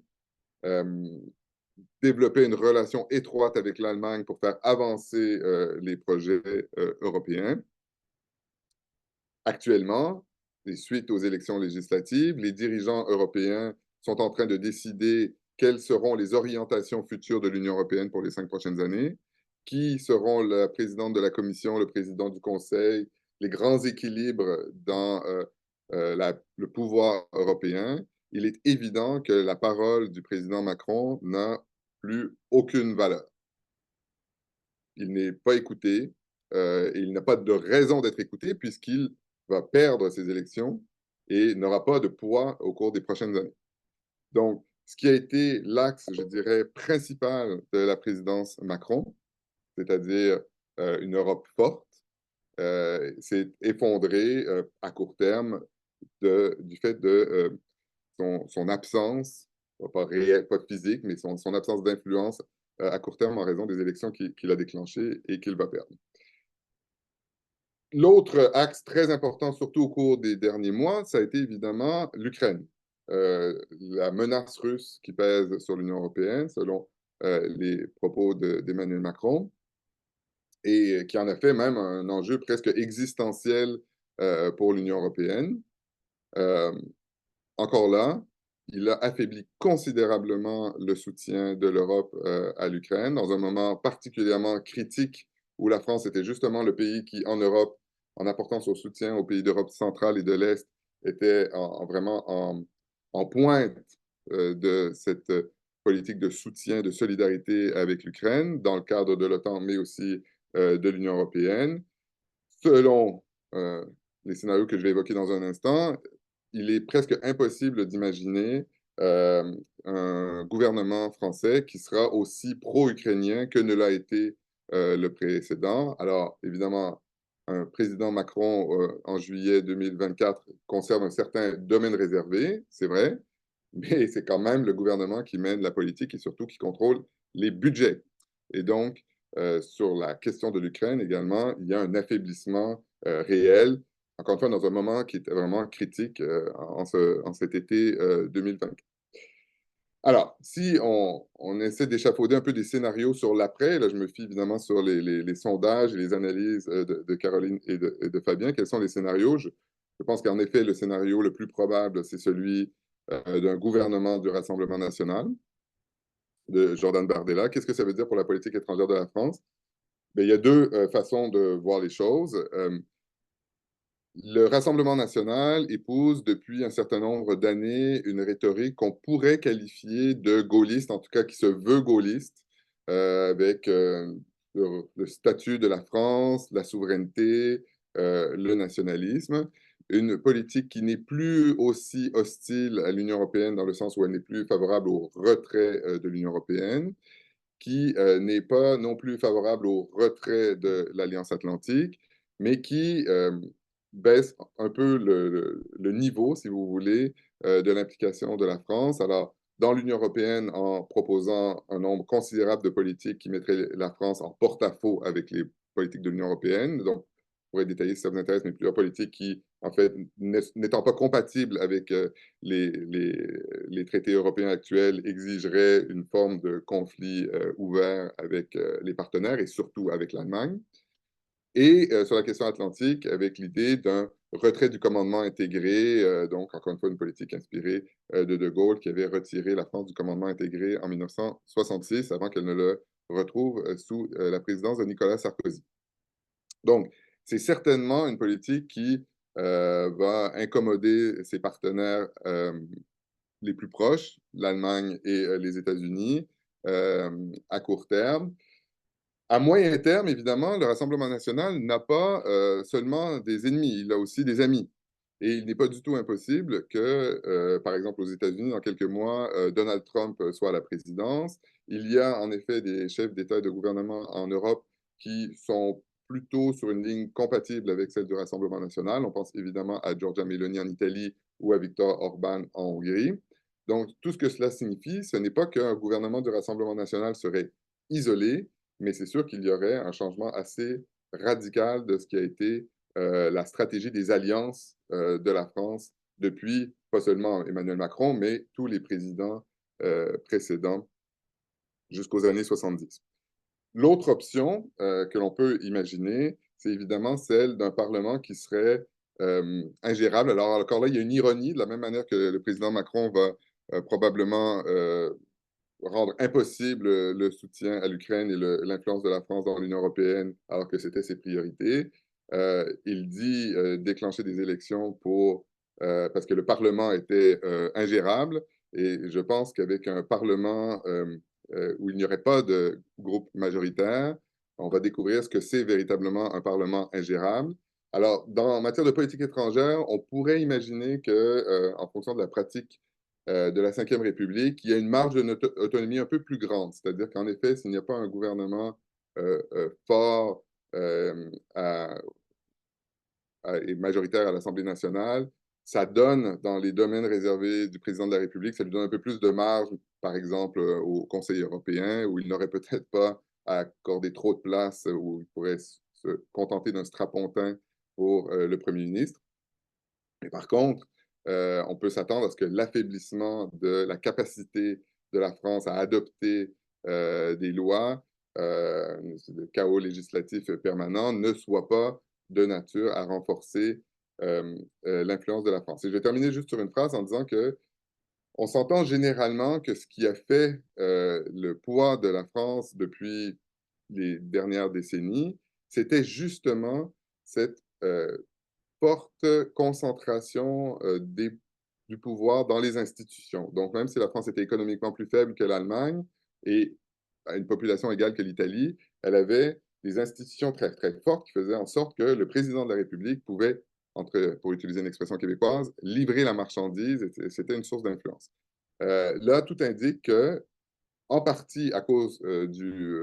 développer une relation étroite avec l'Allemagne pour faire avancer les projets européens. Actuellement, et suite aux élections législatives, les dirigeants européens sont en train de décider quelles seront les orientations futures de l'Union européenne pour les 5 prochaines années, qui seront la présidente de la Commission, le président du Conseil, les grands équilibres dans le pouvoir européen. Il est évident que la parole du président Macron n'a plus aucune valeur. Il n'est pas écouté, et il n'a pas de raison d'être écouté puisqu'il va perdre ses élections et n'aura pas de poids au cours des prochaines années. Donc, ce qui a été l'axe, je dirais, principal de la présidence Macron, c'est-à-dire une Europe forte, s'est effondré à court terme du fait de son absence, pas réelle, pas physique, mais son absence d'influence à court terme en raison des élections qu'il a déclenchées et qu'il va perdre. L'autre axe très important, surtout au cours des derniers mois, ça a été évidemment l'Ukraine. La menace russe qui pèse sur l'Union européenne, selon les propos d'Emmanuel Macron, et qui en a fait même un enjeu presque existentiel pour l'Union européenne. Encore là, il a affaibli considérablement le soutien de l'Europe à l'Ukraine dans un moment particulièrement critique où la France était justement le pays qui, en Europe, en apportant son soutien aux pays d'Europe centrale et de l'Est, était vraiment en pointe de cette politique de soutien, de solidarité avec l'Ukraine, dans le cadre de l'OTAN, mais aussi de l'Union européenne. Selon les scénarios que je vais évoquer dans un instant, il est presque impossible d'imaginer un gouvernement français qui sera aussi pro-ukrainien que ne l'a été le précédent. Alors, évidemment, un président Macron en juillet 2024 conserve un certain domaine réservé, c'est vrai, mais c'est quand même le gouvernement qui mène la politique et surtout qui contrôle les budgets. Et donc, sur la question de l'Ukraine également, il y a un affaiblissement réel, encore une fois, dans un moment qui était vraiment critique en cet été 2020. Alors, si on essaie d'échafauder un peu des scénarios sur l'après, là, je me fie évidemment sur les sondages et les analyses de Caroline et de Fabien. Quels sont les scénarios? Je pense qu'en effet, le scénario le plus probable, c'est celui d'un gouvernement du Rassemblement national. de Jordan Bardella. Qu'est-ce que ça veut dire pour la politique étrangère de la France? Bien, il y a deux façons de voir les choses. Le Rassemblement national épouse depuis un certain nombre d'années une rhétorique qu'on pourrait qualifier de gaulliste, en tout cas qui se veut gaulliste, avec le statut de la France, la souveraineté, le nationalisme. Une politique qui n'est plus aussi hostile à l'Union européenne dans le sens où elle n'est plus favorable au retrait de l'Union européenne, qui n'est pas non plus favorable au retrait de l'Alliance atlantique, mais qui baisse un peu le niveau, si vous voulez, de l'implication de la France. Alors, dans l'Union européenne, en proposant un nombre considérable de politiques qui mettraient la France en porte-à-faux avec les politiques de l'Union européenne. Donc, on pourrait détailler si ça vous intéresse, mais plusieurs politiques qui, en fait, n'étant pas compatibles avec les traités européens actuels, exigeraient une forme de conflit ouvert avec les partenaires et surtout avec l'Allemagne. Et sur la question atlantique, avec l'idée d'un retrait du commandement intégré, donc encore une fois une politique inspirée de Gaulle qui avait retiré la France du commandement intégré en 1966 avant qu'elle ne le retrouve sous la présidence de Nicolas Sarkozy. Donc, c'est certainement une politique qui va incommoder ses partenaires les plus proches, l'Allemagne et les États-Unis, à court terme. À moyen terme, évidemment, le Rassemblement national n'a pas seulement des ennemis, il a aussi des amis. Et il n'est pas du tout impossible que, par exemple, aux États-Unis, dans quelques mois, Donald Trump soit à la présidence. Il y a en effet des chefs d'État et de gouvernement en Europe qui sont plutôt sur une ligne compatible avec celle du Rassemblement national. On pense évidemment à Giorgia Meloni en Italie ou à Viktor Orban en Hongrie. Donc, tout ce que cela signifie, ce n'est pas qu'un gouvernement du Rassemblement national serait isolé, mais c'est sûr qu'il y aurait un changement assez radical de ce qui a été la stratégie des alliances de la France depuis, pas seulement Emmanuel Macron, mais tous les présidents précédents jusqu'aux années 70. L'autre option que l'on peut imaginer, c'est évidemment celle d'un Parlement qui serait ingérable. Alors encore là, il y a une ironie, de la même manière que le président Macron va probablement rendre impossible le soutien à l'Ukraine et l'influence de la France dans l'Union européenne, alors que c'était ses priorités. Il dit déclencher des élections parce que le Parlement était ingérable. Et je pense qu'avec un Parlement où il n'y aurait pas de groupe majoritaire, on va découvrir ce que c'est véritablement un Parlement ingérable. Alors, en matière de politique étrangère, on pourrait imaginer que, en fonction de la pratique de la Ve République, il y a une marge d'autonomie un peu plus grande. C'est-à-dire qu'en effet, s'il n'y a pas un gouvernement fort et majoritaire à l'Assemblée nationale, ça donne, dans les domaines réservés du président de la République, ça lui donne un peu plus de marge, par exemple, au Conseil européen, où il n'aurait peut-être pas à accorder trop de place, où il pourrait se contenter d'un strapontin pour le Premier ministre. Mais par contre, on peut s'attendre à ce que l'affaiblissement de la capacité de la France à adopter des lois, le chaos législatif permanent, ne soit pas de nature à renforcer l'influence de la France. Et je vais terminer juste sur une phrase en disant que on s'entend généralement que ce qui a fait le poids de la France depuis les dernières décennies, c'était justement cette forte concentration du pouvoir dans les institutions. Donc, même si la France était économiquement plus faible que l'Allemagne et à une population égale que l'Italie, elle avait des institutions très, très fortes qui faisaient en sorte que le président de la République pouvait, pour utiliser une expression québécoise, livrer la marchandise et c'était une source d'influence. Là, tout indique que, en partie à cause du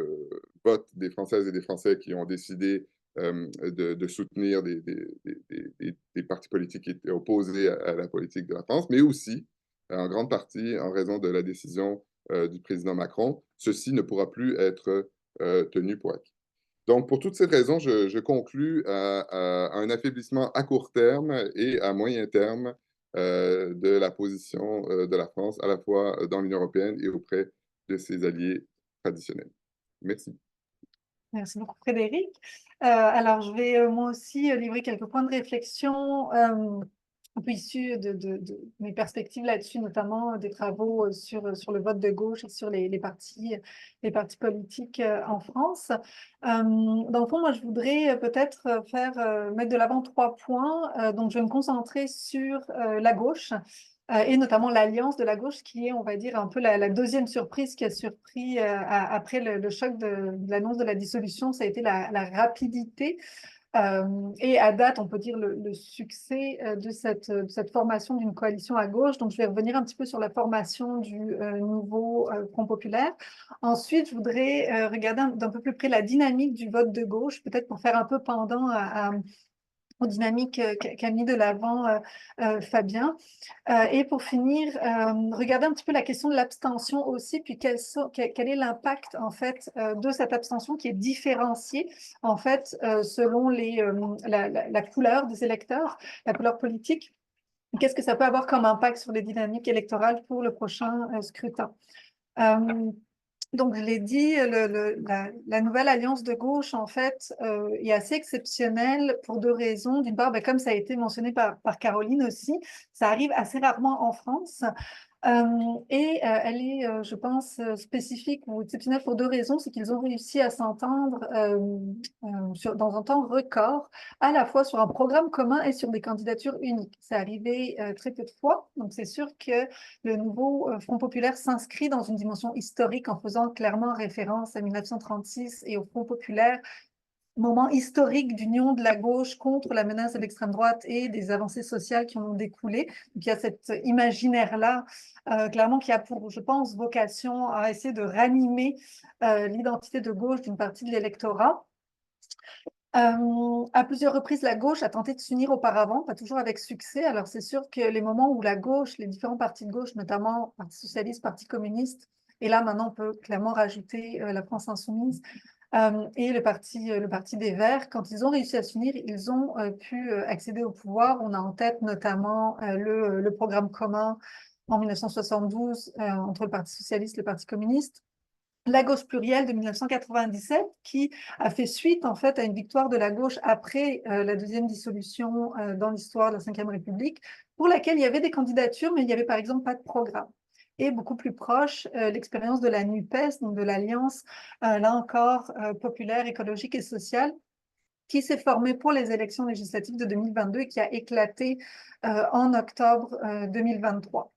vote des Françaises et des Français qui ont décidé de soutenir des partis politiques qui étaient opposés à la politique de la France, mais aussi en grande partie en raison de la décision du président Macron, ceci ne pourra plus être tenu pour acquis. Donc, pour toutes ces raisons, je conclus à un affaiblissement à court terme et à moyen terme de la position de la France, à la fois dans l'Union européenne et auprès de ses alliés traditionnels. Merci. Merci beaucoup, Frédéric. Alors, je vais moi aussi livrer quelques points de réflexion un peu issu de mes perspectives là-dessus, notamment des travaux sur le vote de gauche et sur les partis politiques en France. Dans le fond, moi, je voudrais peut-être mettre de l'avant 3 points. Donc, je vais me concentrer sur la gauche et notamment l'alliance de la gauche qui est, on va dire, un peu la deuxième surprise qui a surpris après le choc de l'annonce de la dissolution. Ça a été la rapidité et à date, on peut dire le succès de cette formation d'une coalition à gauche. Donc, je vais revenir un petit peu sur la formation du nouveau Front populaire. Ensuite, je voudrais regarder d'un peu plus près la dynamique du vote de gauche, peut-être pour faire un peu pendant aux dynamiques qu'a mis de l'avant Fabien. Et pour finir, regarder un petit peu la question de l'abstention aussi, puis quel est l'impact en fait de cette abstention qui est différenciée en fait selon la couleur des électeurs, la couleur politique. Qu'est-ce que ça peut avoir comme impact sur les dynamiques électorales pour le prochain scrutin? Donc, je l'ai dit, la nouvelle alliance de gauche, en fait, est assez exceptionnelle pour 2 raisons. D'une part, comme ça a été mentionné par Caroline aussi, ça arrive assez rarement en France. Et elle est, je pense, spécifique ou exceptionnelle pour 2 raisons. C'est qu'ils ont réussi à s'entendre dans un temps record, à la fois sur un programme commun et sur des candidatures uniques. C'est arrivé très peu de fois. Donc, c'est sûr que le nouveau Front populaire s'inscrit dans une dimension historique en faisant clairement référence à 1936 et au Front populaire, moment historique d'union de la gauche contre la menace de l'extrême droite et des avancées sociales qui en ont découlé. Donc, il y a cet imaginaire-là, clairement, qui a pour, je pense, vocation à essayer de ranimer l'identité de gauche d'une partie de l'électorat. À plusieurs reprises, la gauche a tenté de s'unir auparavant, pas toujours avec succès. Alors, c'est sûr que les moments où la gauche, les différents partis de gauche, notamment Parti socialiste, Parti communiste, et là, maintenant, on peut clairement rajouter la France insoumise, et le parti des Verts, quand ils ont réussi à s'unir, ils ont pu accéder au pouvoir. On a en tête notamment le programme commun en 1972 entre le Parti socialiste et le Parti communiste. La gauche plurielle de 1997, qui a fait suite en fait à une victoire de la gauche après la deuxième dissolution dans l'histoire de la Ve République, pour laquelle il y avait des candidatures, mais il n'y avait par exemple pas de programme. Et beaucoup plus proche, l'expérience de la NUPES, donc de l'Alliance, là encore, populaire, écologique et sociale, qui s'est formée pour les élections législatives de 2022 et qui a éclaté en octobre 2023.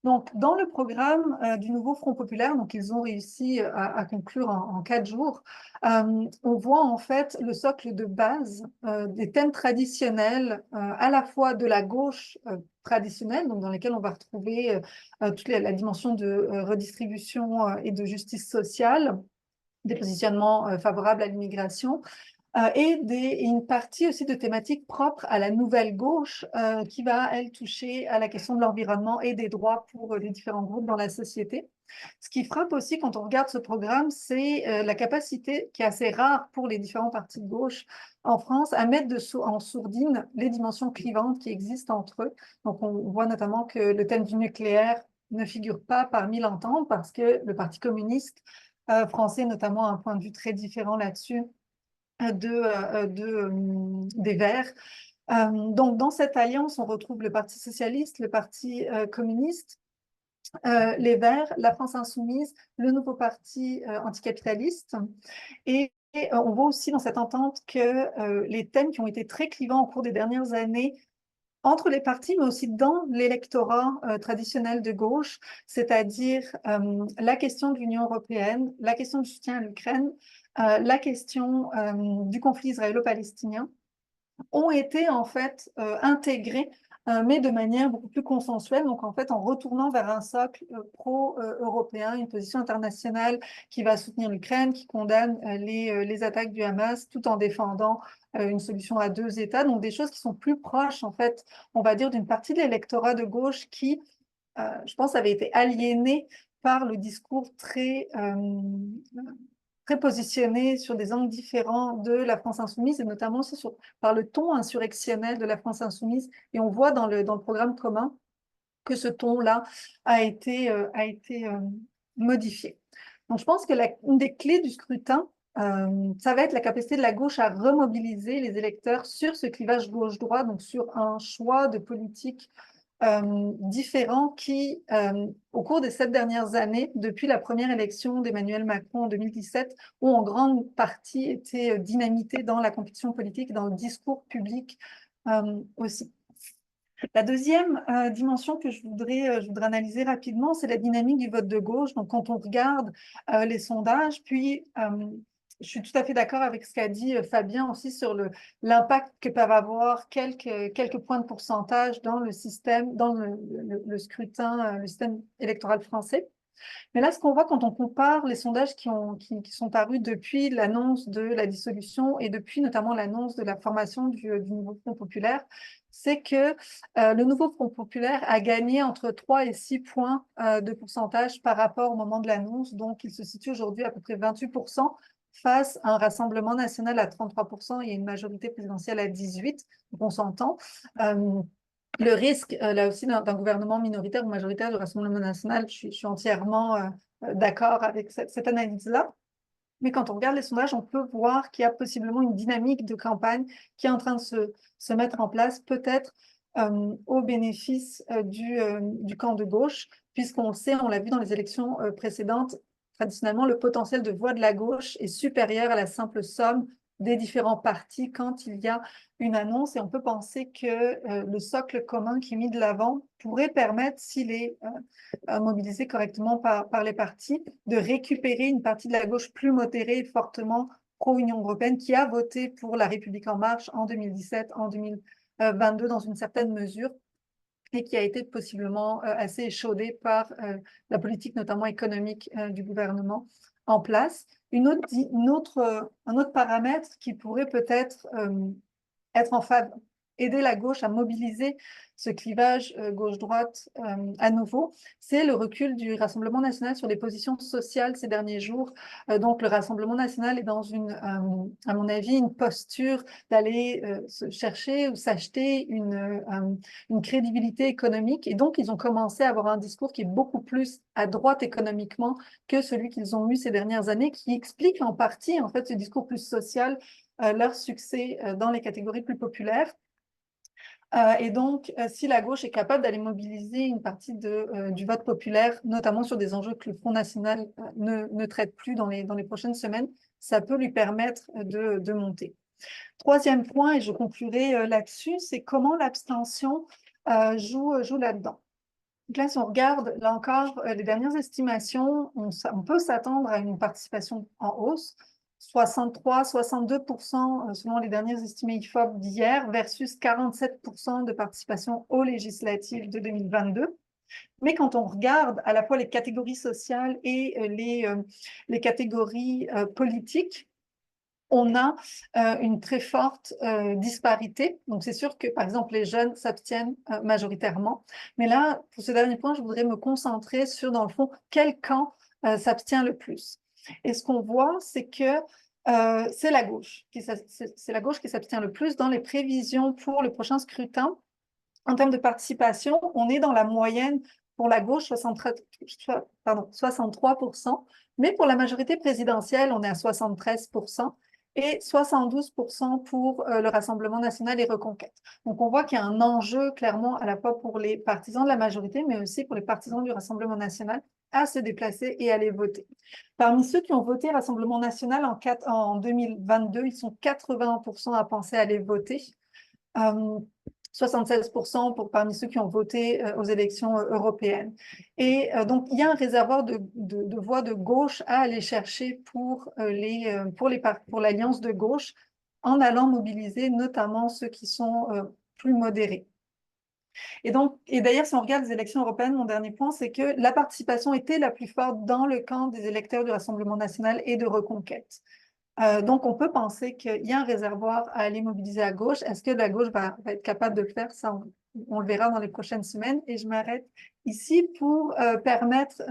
Donc, dans le programme du nouveau Front populaire, donc ils ont réussi à conclure en 4 jours, on voit en fait le socle de base des thèmes traditionnels, à la fois de la gauche traditionnelle, donc dans lesquels on va retrouver toute la dimension de redistribution et de justice sociale, des positionnements favorables à l'immigration, et une partie aussi de thématiques propres à la nouvelle gauche qui va, elle, toucher à la question de l'environnement et des droits pour les différents groupes dans la société. Ce qui frappe aussi quand on regarde ce programme, c'est la capacité qui est assez rare pour les différents partis de gauche en France à mettre en sourdine les dimensions clivantes qui existent entre eux. Donc, on voit notamment que le thème du nucléaire ne figure pas parmi l'entente parce que le Parti communiste français, notamment, a un point de vue très différent là-dessus des Verts. Donc, dans cette alliance, on retrouve le Parti socialiste, le Parti communiste, les Verts, la France insoumise, le nouveau parti anticapitaliste. Et on voit aussi dans cette entente que les thèmes qui ont été très clivants au cours des dernières années entre les partis, mais aussi dans l'électorat traditionnel de gauche, c'est-à-dire la question de l'Union européenne, la question du soutien à l'Ukraine, la question du conflit israélo-palestinien, ont été en fait intégrés, mais de manière beaucoup plus consensuelle, donc en fait en retournant vers un socle pro-européen, une position internationale qui va soutenir l'Ukraine, qui condamne les attaques du Hamas, tout en défendant une solution à 2 États, donc des choses qui sont plus proches en fait, on va dire, d'une partie de l'électorat de gauche qui, je pense, avait été aliénée par le discours très positionné sur des angles différents de la France insoumise, et notamment aussi par le ton insurrectionnel de la France insoumise. Et on voit dans le programme commun que ce ton-là a été modifié. Donc, je pense que une des clés du scrutin, ça va être la capacité de la gauche à remobiliser les électeurs sur ce clivage gauche-droite, donc sur un choix de politique différent qui, au cours des 7 dernières années, depuis la première élection d'Emmanuel Macron en 2017, ont en grande partie été dynamités dans la compétition politique, dans le discours public aussi. La deuxième dimension que je voudrais analyser rapidement, c'est la dynamique du vote de gauche. Donc, quand on regarde les sondages, puis je suis tout à fait d'accord avec ce qu'a dit Fabien aussi sur l'impact que peuvent avoir quelques points de pourcentage dans le système, dans le scrutin, le système électoral français. Mais là, ce qu'on voit quand on compare les sondages qui sont parus depuis l'annonce de la dissolution et depuis notamment l'annonce de la formation du nouveau Front populaire, c'est que le nouveau Front populaire a gagné entre 3 et 6 points de pourcentage par rapport au moment de l'annonce. Donc, il se situe aujourd'hui à peu près 28% face à un Rassemblement national à 33% et une majorité présidentielle à 18%. Donc, on s'entend. Le risque, là aussi, d'un gouvernement minoritaire ou majoritaire du Rassemblement national, je suis entièrement d'accord avec cette analyse-là. Mais quand on regarde les sondages, on peut voir qu'il y a possiblement une dynamique de campagne qui est en train de se mettre en place, peut-être au bénéfice du camp de gauche, puisqu'on sait, on l'a vu dans les élections précédentes, traditionnellement, le potentiel de voix de la gauche est supérieur à la simple somme des différents partis quand il y a une annonce. Et on peut penser que le socle commun qui est mis de l'avant pourrait permettre, s'il est mobilisé correctement par les partis, de récupérer une partie de la gauche plus modérée et fortement pro-Union européenne qui a voté pour La République en marche en 2017, en 2022 dans une certaine mesure, et qui a été possiblement assez échaudée par la politique, notamment économique, du gouvernement en place. Un autre paramètre qui pourrait peut-être être en faveur, aider la gauche à mobiliser ce clivage gauche-droite à nouveau, c'est le recul du Rassemblement national sur les positions sociales ces derniers jours. Donc, le Rassemblement national est dans à mon avis, une posture d'aller se chercher ou s'acheter une crédibilité économique. Et donc, ils ont commencé à avoir un discours qui est beaucoup plus à droite économiquement que celui qu'ils ont eu ces dernières années, qui explique en partie, en fait, ce discours plus social, leur succès dans les catégories plus populaires. Et donc, si la gauche est capable d'aller mobiliser une partie du vote populaire, notamment sur des enjeux que le Front national ne traite plus dans les prochaines semaines, ça peut lui permettre de monter. Troisième point, et je conclurai là-dessus, c'est comment l'abstention joue là-dedans. Donc là, si on regarde, là encore, les dernières estimations, on peut s'attendre à une participation en hausse. 63-62% selon les dernières estimées IFOP d'hier versus 47% de participation aux législatives de 2022. Mais quand on regarde à la fois les catégories sociales et les catégories politiques, on a une très forte disparité. Donc, c'est sûr que, par exemple, les jeunes s'abstiennent majoritairement. Mais là, pour ce dernier point, je voudrais me concentrer sur, dans le fond, quel camp s'abstient le plus. Et ce qu'on voit, c'est que c'est la gauche qui s'abstient le plus dans les prévisions pour le prochain scrutin. En termes de participation, on est dans la moyenne pour la gauche, 63%, mais pour la majorité présidentielle, on est à 73% et 72% pour le Rassemblement national et Reconquête. Donc, on voit qu'il y a un enjeu clairement à la fois pour les partisans de la majorité, mais aussi pour les partisans du Rassemblement national à se déplacer et aller voter. Parmi ceux qui ont voté Rassemblement national en 2022, ils sont 80% à penser aller voter. 76% parmi ceux qui ont voté aux élections européennes. Et donc, il y a un réservoir de voix de gauche à aller chercher pour l'alliance de gauche en allant mobiliser notamment ceux qui sont plus modérés. Et d'ailleurs, si on regarde les élections européennes, mon dernier point, c'est que la participation était la plus forte dans le camp des électeurs du Rassemblement national et de Reconquête. Donc, on peut penser qu'il y a un réservoir à aller mobiliser à gauche. Est-ce que la gauche va être capable de le faire? Ça, on le verra dans les prochaines semaines. Et je m'arrête ici pour permettre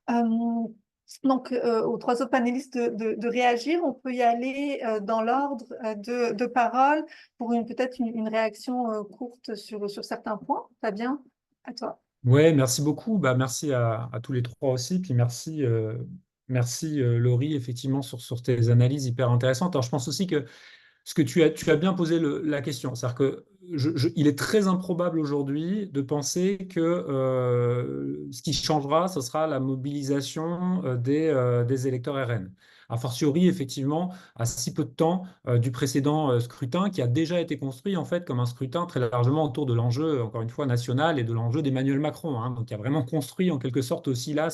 aux trois autres panélistes de réagir. On peut y aller dans l'ordre de parole pour peut-être une réaction courte sur certains points. Fabien, à toi. Ouais, merci beaucoup. Merci à tous les trois aussi. Puis merci Merci Laurie, effectivement, sur tes analyses hyper intéressantes. Alors, je pense aussi que ce que tu as bien posé la question, c'est-à-dire que il est très improbable aujourd'hui de penser que ce qui changera, ce sera la mobilisation des électeurs RN. A fortiori, effectivement, à si peu de temps du précédent scrutin, qui a déjà été construit en fait comme un scrutin très largement autour de l'enjeu, encore une fois, national et de l'enjeu d'Emmanuel Macron, hein. Donc, il a vraiment construit en quelque sorte aussi là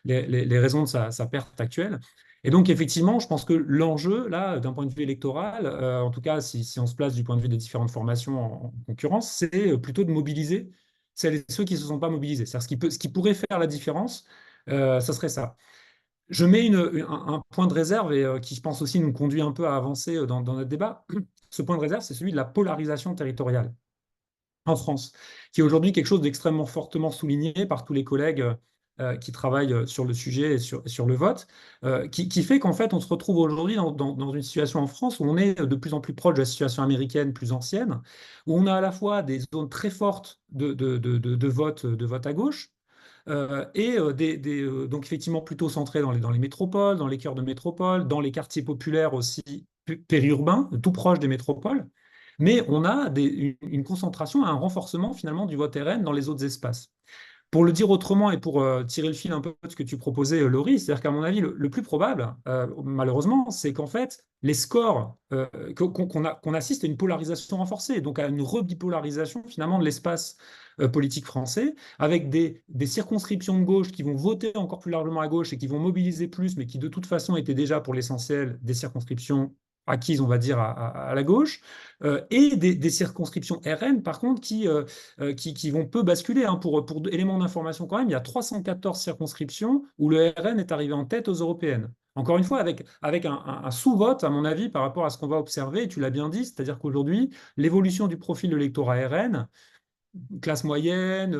les raisons de sa perte actuelle. Et donc, effectivement, je pense que l'enjeu, là, d'un point de vue électoral, en tout cas, si on se place du point de vue des différentes formations en concurrence, c'est plutôt de mobiliser celles et ceux qui ne se sont pas mobilisés. C'est-à-dire ce qui pourrait faire la différence, ça serait ça. Je mets un point de réserve et qui, je pense aussi, nous conduit un peu à avancer dans notre débat. Ce point de réserve, c'est celui de la polarisation territoriale en France, qui est aujourd'hui quelque chose d'extrêmement fortement souligné par tous les collègues qui travaillent sur le sujet et sur le vote, qui fait qu'en fait, on se retrouve aujourd'hui dans une situation en France où on est de plus en plus proche de la situation américaine plus ancienne, où on a à la fois des zones très fortes de vote à gauche, donc effectivement plutôt centrés dans les métropoles, dans les cœurs de métropole, dans les quartiers populaires aussi périurbains, tout proches des métropoles. Mais on a une concentration, un renforcement finalement du vote RN dans les autres espaces. Pour le dire autrement et pour tirer le fil un peu de ce que tu proposais, Laurie, c'est-à-dire qu'à mon avis, le plus probable, malheureusement, c'est qu'en fait, les scores, qu'on assiste à une polarisation renforcée, donc à une rebipolarisation finalement de l'espace politique français, avec des circonscriptions de gauche qui vont voter encore plus largement à gauche et qui vont mobiliser plus, mais qui de toute façon étaient déjà pour l'essentiel des circonscriptions acquises, on va dire, à la gauche, et des circonscriptions RN, par contre, qui vont peu basculer, hein. Pour éléments d'information quand même, il y a 314 circonscriptions où le RN est arrivé en tête aux européennes. Encore une fois, avec un sous-vote, à mon avis, par rapport à ce qu'on va observer, et tu l'as bien dit, c'est-à-dire qu'aujourd'hui, l'évolution du profil de l'électorat RN, classe moyenne,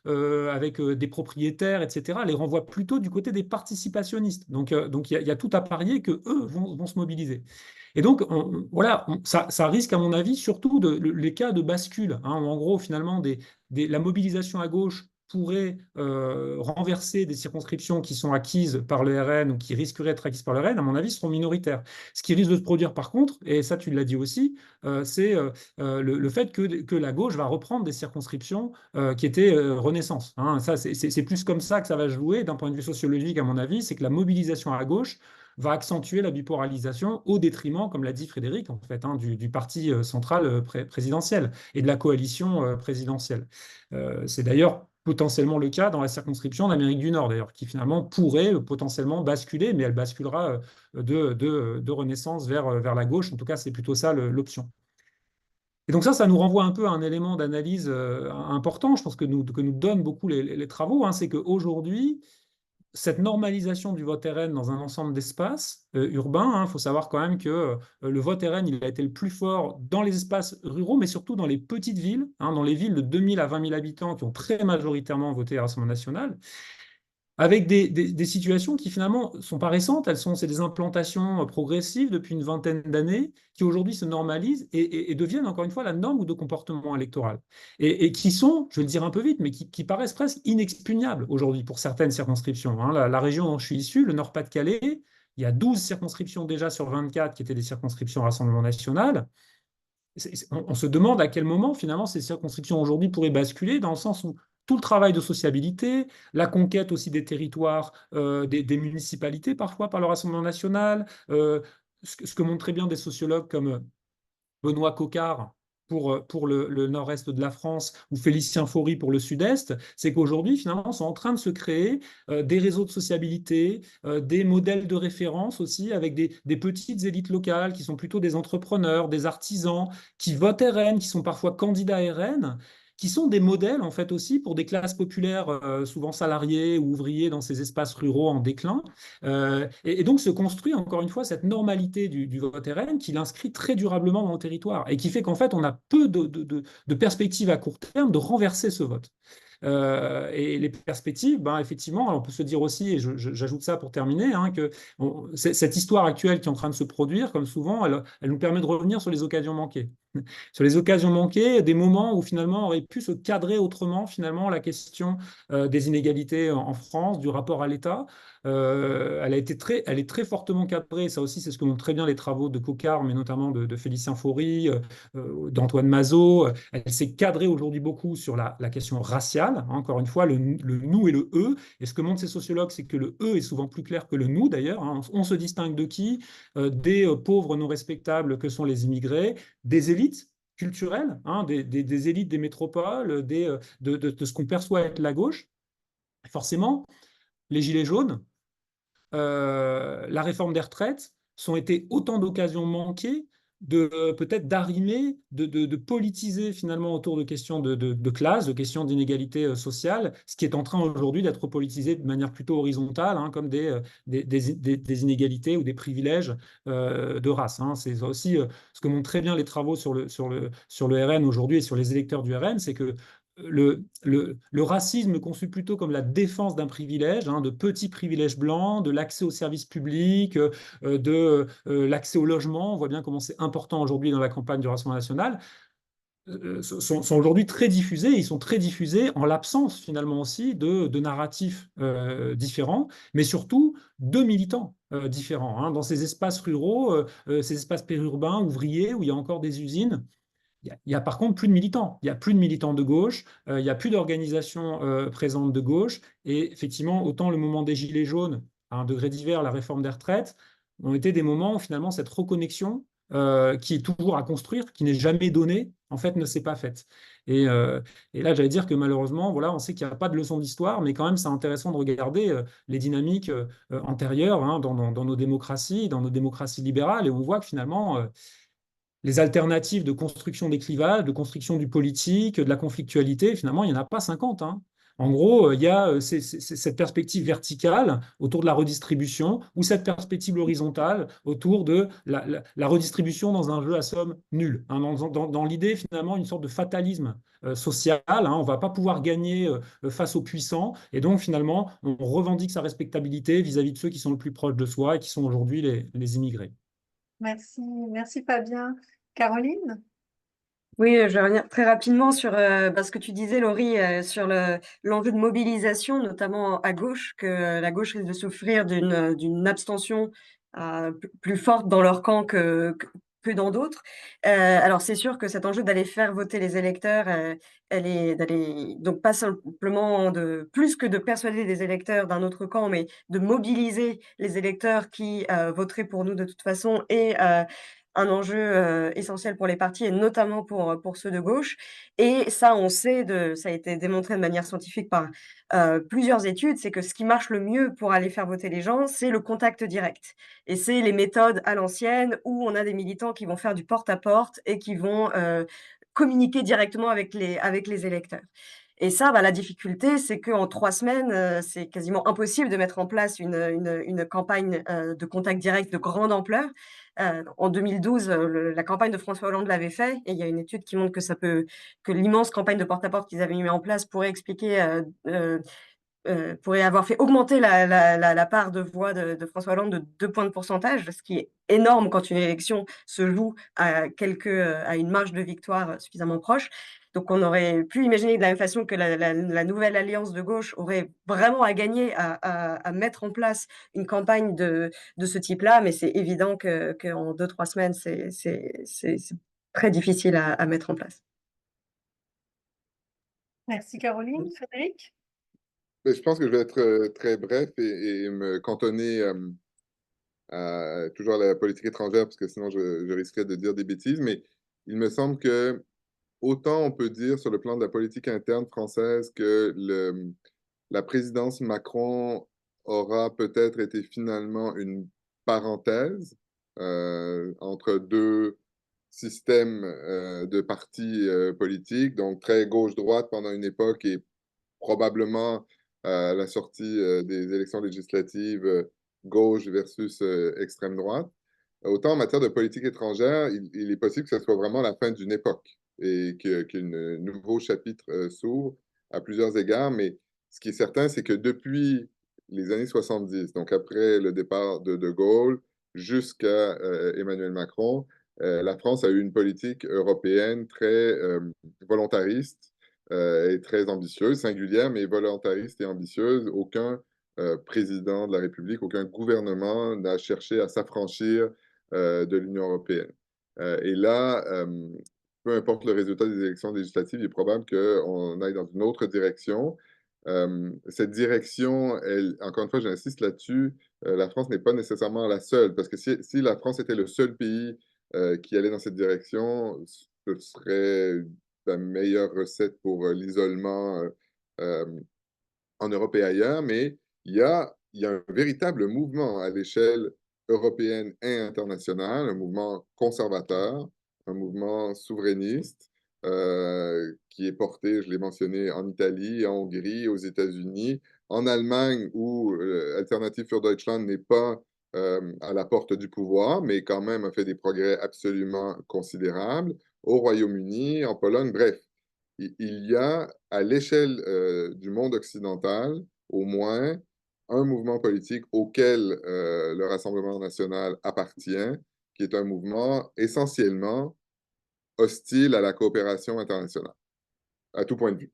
avec des propriétaires, etc., les renvoie plutôt du côté des participationnistes. Donc, il y a tout à parier qu'eux vont se mobiliser. Et donc, voilà, ça risque, à mon avis, surtout les cas de bascule, hein, où en gros, finalement, la mobilisation à gauche pourrait renverser des circonscriptions qui sont acquises par le RN ou qui risqueraient d'être acquises par le RN, à mon avis, seront minoritaires. Ce qui risque de se produire, par contre, et ça, tu l'as dit aussi, c'est le fait que la gauche va reprendre des circonscriptions qui étaient Renaissance, hein. Ça, c'est plus comme ça que ça va jouer d'un point de vue sociologique, à mon avis, c'est que la mobilisation à gauche va accentuer la bipolarisation au détriment, comme l'a dit Frédéric, en fait, hein, du parti central présidentiel et de la coalition présidentielle. C'est d'ailleurs potentiellement le cas dans la circonscription d'Amérique du Nord, d'ailleurs, qui finalement pourrait potentiellement basculer, mais elle basculera de Renaissance vers la gauche. En tout cas, c'est plutôt ça l'option. Et donc ça nous renvoie un peu à un élément d'analyse important, je pense que nous donnent beaucoup les travaux, hein, c'est qu'aujourd'hui, cette normalisation du vote RN dans un ensemble d'espaces urbains, hein, faut savoir quand même que le vote RN, il a été le plus fort dans les espaces ruraux, mais surtout dans les petites villes, hein, dans les villes de 2000 à 20 000 habitants qui ont très majoritairement voté à Rassemblement national, avec des situations qui finalement sont pas récentes, c'est des implantations progressives depuis une vingtaine d'années qui aujourd'hui se normalisent et deviennent encore une fois la norme de comportement électoral. Et qui sont, je vais le dire un peu vite, mais qui paraissent presque inexpugnables aujourd'hui pour certaines circonscriptions, hein. La région dont je suis issu, le Nord-Pas-de-Calais, il y a 12 circonscriptions déjà sur 24 qui étaient des circonscriptions Rassemblement national. On se demande à quel moment, finalement, ces circonscriptions aujourd'hui pourraient basculer, dans le sens où tout le travail de sociabilité, la conquête aussi des territoires, des municipalités, parfois par le Rassemblement national, ce que montrent très bien des sociologues comme Benoît Coquart pour le nord-est de la France ou Félicien Faury pour le sud-est, c'est qu'aujourd'hui, finalement, sont en train de se créer des réseaux de sociabilité, des modèles de référence aussi, avec des petites élites locales qui sont plutôt des entrepreneurs, des artisans, qui votent RN, qui sont parfois candidats RN, qui sont des modèles en fait aussi pour des classes populaires souvent salariées ou ouvriers dans ces espaces ruraux en déclin. Et donc se construit encore une fois cette normalité du vote RN qui l'inscrit très durablement dans le territoire et qui fait qu'en fait on a peu de perspectives à court terme de renverser ce vote. Et les perspectives, ben, effectivement, on peut se dire aussi, et j'ajoute ça pour terminer, hein, que cette histoire actuelle qui est en train de se produire, comme souvent, elle nous permet de revenir sur les occasions manquées. sur les occasions manquées, des moments où finalement on aurait pu se cadrer autrement finalement la question des inégalités en France, du rapport à l'État. Elle est très fortement cadrée. Ça aussi, c'est ce que montrent très bien les travaux de Cocard, mais notamment de Félicien Faury, d'Antoine Mazot. Elle s'est cadrée aujourd'hui beaucoup sur la question raciale. Hein, encore une fois, le nous et le eux. Et ce que montrent ces sociologues, c'est que le eux est souvent plus clair que le nous d'ailleurs. Hein. On se distingue de qui? Des pauvres non respectables que sont les immigrés, des élites culturelles, hein, des élites des métropoles, de ce qu'on perçoit être la gauche. Forcément, les gilets jaunes, la réforme des retraites sont été autant d'occasions manquées de peut-être d'arrimer, de politiser finalement autour de questions de classe, de questions d'inégalité sociale, ce qui est en train aujourd'hui d'être politisé de manière plutôt horizontale, hein, comme des inégalités ou des privilèges de race. Hein. C'est aussi ce que montrent très bien les travaux sur le RN aujourd'hui et sur les électeurs du RN, c'est que le racisme conçu plutôt comme la défense d'un privilège, hein, de petits privilèges blancs, de l'accès aux services publics, de l'accès au logement, on voit bien comment c'est important aujourd'hui dans la campagne du Rassemblement national, sont aujourd'hui très diffusés. Ils sont très diffusés en l'absence finalement aussi de narratifs différents, mais surtout de militants différents. Hein. Dans ces espaces ruraux, ces espaces périurbains, ouvriers, où il y a encore des usines, il y a par contre plus de militants. Il n'y a plus de militants de gauche, il n'y a plus d'organisations présentes de gauche. Et effectivement, autant le moment des Gilets jaunes, à un degré divers, la réforme des retraites, ont été des moments où finalement cette reconnexion, qui est toujours à construire, qui n'est jamais donnée, en fait, ne s'est pas faite. Et, euh, et là, j'allais dire que malheureusement, voilà, on sait qu'il n'y a pas de leçon d'histoire, mais quand même, c'est intéressant de regarder les dynamiques antérieures, hein, dans nos démocraties libérales, et on voit que finalement, les alternatives de construction des clivages, de construction du politique, de la conflictualité, finalement, il n'y en a pas 50. Hein. En gros, il y a cette perspective verticale autour de la redistribution ou cette perspective horizontale autour de la redistribution dans un jeu à somme nulle. Hein. Dans l'idée, finalement, une sorte de fatalisme social. Hein. On ne va pas pouvoir gagner face aux puissants. Et donc, finalement, on revendique sa respectabilité vis-à-vis de ceux qui sont le plus proches de soi et qui sont aujourd'hui les immigrés. Merci, merci Fabien. Caroline? Oui, je vais revenir très rapidement sur ce que tu disais, Laurie, sur l'enjeu de mobilisation, notamment à gauche, que la gauche risque de souffrir d'une abstention plus forte dans leur camp que dans d'autres. Alors, c'est sûr que cet enjeu d'aller faire voter les électeurs, elle est d'aller donc pas simplement plus que de persuader les électeurs d'un autre camp, mais de mobiliser les électeurs qui voteraient pour nous de toute façon et un enjeu essentiel pour les partis et notamment pour ceux de gauche. Et ça, on sait, ça a été démontré de manière scientifique par plusieurs études, c'est que ce qui marche le mieux pour aller faire voter les gens, c'est le contact direct. Et c'est les méthodes à l'ancienne où on a des militants qui vont faire du porte-à-porte et qui vont communiquer directement avec les électeurs. Et ça, la difficulté, c'est qu'en 3 semaines, c'est quasiment impossible de mettre en place une campagne de contact direct de grande ampleur. En 2012, la campagne de François Hollande l'avait fait, et il y a une étude qui montre que l'immense campagne de porte-à-porte qu'ils avaient mis en place pourrait expliquer pourrait avoir fait augmenter la part de voix de François Hollande de 2 points de pourcentage, ce qui est énorme quand une élection se joue à une marge de victoire suffisamment proche. Donc on aurait pu imaginer de la même façon que la nouvelle alliance de gauche aurait vraiment à gagner à mettre en place une campagne de ce type-là, mais c'est évident qu'en 2-3 semaines, c'est très difficile à mettre en place. Merci Caroline. Frédéric? Mais je pense que je vais être très bref et me cantonner toujours à la politique étrangère, parce que sinon je risquerais de dire des bêtises. Mais il me semble que autant on peut dire sur le plan de la politique interne française que la présidence Macron aura peut-être été finalement une parenthèse entre deux systèmes de partis politiques, donc très gauche-droite pendant une époque et probablement à la sortie des élections législatives gauche versus extrême droite. Autant en matière de politique étrangère, il est possible que ce soit vraiment la fin d'une époque et qu'un nouveau chapitre s'ouvre à plusieurs égards. Mais ce qui est certain, c'est que depuis les années 70, donc après le départ de Gaulle jusqu'à Emmanuel Macron, la France a eu une politique européenne très volontariste et très ambitieuse, singulière, mais volontariste et ambitieuse. Aucun président de la République, aucun gouvernement n'a cherché à s'affranchir de l'Union européenne. Et là, peu importe le résultat des élections législatives, il est probable qu'on aille dans une autre direction. Cette direction, elle, encore une fois, j'insiste là-dessus, la France n'est pas nécessairement la seule, parce que si la France était le seul pays qui allait dans cette direction, ce serait la meilleure recette pour l'isolement euh, en Europe et ailleurs, mais il y a un véritable mouvement à l'échelle européenne et internationale, un mouvement conservateur, un mouvement souverainiste qui est porté, je l'ai mentionné, en Italie, en Hongrie, aux États-Unis, en Allemagne, où Alternative für Deutschland n'est pas à la porte du pouvoir, mais quand même a fait des progrès absolument considérables, au Royaume-Uni, en Pologne, bref. Il y a à l'échelle du monde occidental au moins un mouvement politique auquel le Rassemblement national appartient, qui est un mouvement essentiellement hostile à la coopération internationale, à tout point de vue.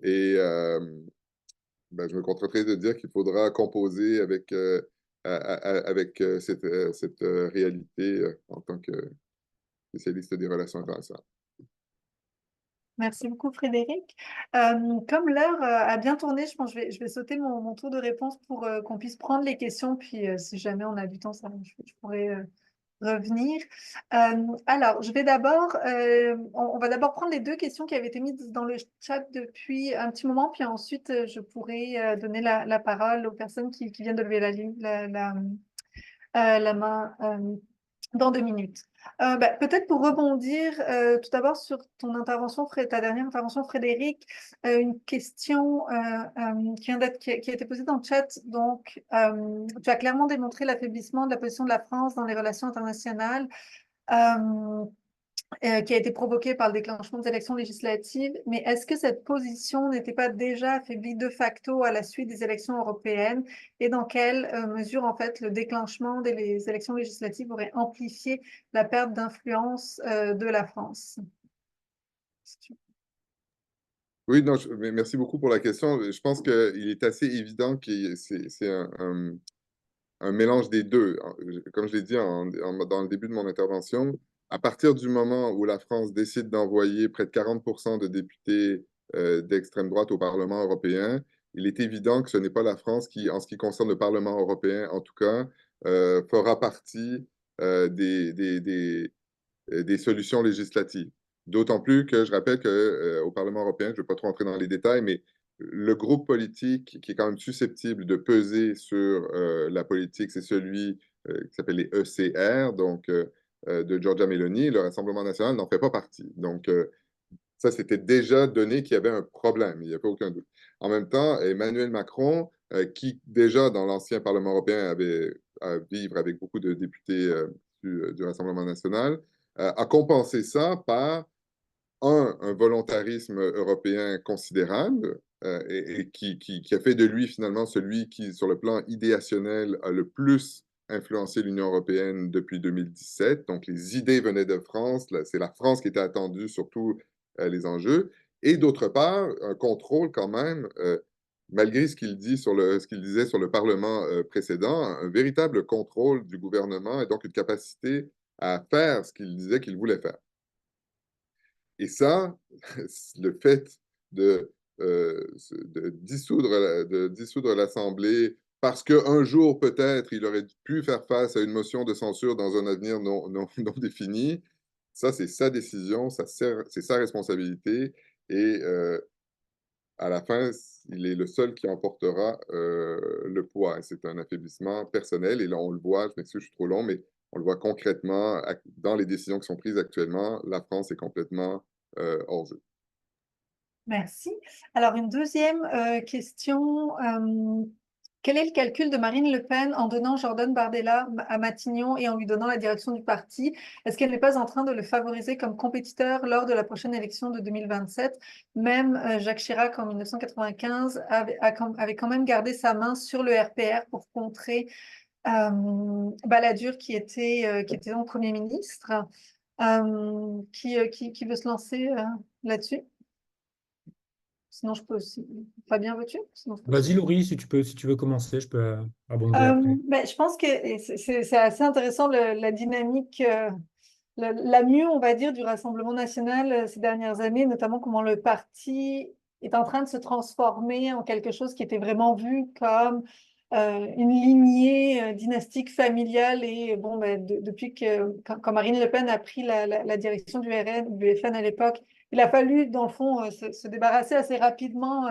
Et je me contenterai de dire qu'il faudra composer avec, avec cette réalité en tant que spécialiste des relations internationales. Merci beaucoup, Frédéric. Comme l'heure a bien tourné, je pense que je vais sauter mon tour de réponse pour qu'on puisse prendre les questions. Puis, si jamais on a du temps, je pourrais revenir. Alors, je vais d'abord, on va d'abord prendre les deux questions qui avaient été mises dans le chat depuis un petit moment. Puis ensuite, je pourrai donner la parole aux personnes qui viennent de lever la main dans 2 minutes. Peut-être pour rebondir tout d'abord sur ton intervention, ta dernière intervention, Frédéric, une question qui a été posée dans le chat. Donc, tu as clairement démontré l'affaiblissement de la position de la France dans les relations internationales. Qui a été provoqué par le déclenchement des élections législatives. Mais est-ce que cette position n'était pas déjà affaiblie de facto à la suite des élections européennes? Et dans quelle mesure, en fait, le déclenchement des élections législatives aurait amplifié la perte d'influence de la France? Oui, non, mais merci beaucoup pour la question. Je pense qu'il est assez évident que c'est un mélange des deux. Comme je l'ai dit dans le début de mon intervention, à partir du moment où la France décide d'envoyer près de 40% de députés d'extrême droite au Parlement européen, il est évident que ce n'est pas la France qui, en ce qui concerne le Parlement européen, en tout cas, fera partie des solutions législatives. D'autant plus que je rappelle qu'au Parlement européen, je ne vais pas trop entrer dans les détails, mais le groupe politique qui est quand même susceptible de peser sur la politique, c'est celui qui s'appelle les ECR, donc de Giorgia Meloni. Le Rassemblement national n'en fait pas partie. Donc, ça, c'était déjà donné qu'il y avait un problème, il n'y a pas aucun doute. En même temps, Emmanuel Macron, qui déjà dans l'ancien Parlement européen avait à vivre avec beaucoup de députés du Rassemblement national, a compensé ça par un volontarisme européen considérable et qui a fait de lui finalement celui qui, sur le plan idéationnel, a le plus influencé l'Union européenne depuis 2017. Donc, les idées venaient de France. C'est la France qui était attendue sur tous les enjeux. Et d'autre part, un contrôle quand même, malgré ce qu'il disait sur le Parlement précédent, un véritable contrôle du gouvernement et donc une capacité à faire ce qu'il disait qu'il voulait faire. Et ça, le fait de dissoudre l'Assemblée parce qu'un jour, peut-être, il aurait pu faire face à une motion de censure dans un avenir non défini, ça, c'est sa décision, c'est sa responsabilité. Et à la fin, il est le seul qui emportera le poids. C'est un affaiblissement personnel. Et là, on le voit, je m'excuse, je suis trop long, mais on le voit concrètement dans les décisions qui sont prises actuellement. La France est complètement hors jeu. Merci. Alors, une deuxième question. Quel est le calcul de Marine Le Pen en donnant Jordan Bardella à Matignon et en lui donnant la direction du parti? Est-ce qu'elle n'est pas en train de le favoriser comme compétiteur lors de la prochaine élection de 2027? Même Jacques Chirac, en 1995, avait quand même gardé sa main sur le RPR pour contrer Balladur qui était donc Premier ministre, qui veut se lancer là-dessus? Sinon, je peux aussi. Fabien, veux-tu? Sinon, je peux aussi. Vas-y, Laurie, si tu veux commencer, je peux abonder après. Je pense que et c'est assez intéressant la dynamique, la mue, on va dire, du Rassemblement national ces dernières années, notamment comment le parti est en train de se transformer en quelque chose qui était vraiment vu comme une lignée dynastique familiale. Et bon, depuis que quand Marine Le Pen a pris la direction du RN, du FN à l'époque, il a fallu, dans le fond, se débarrasser assez rapidement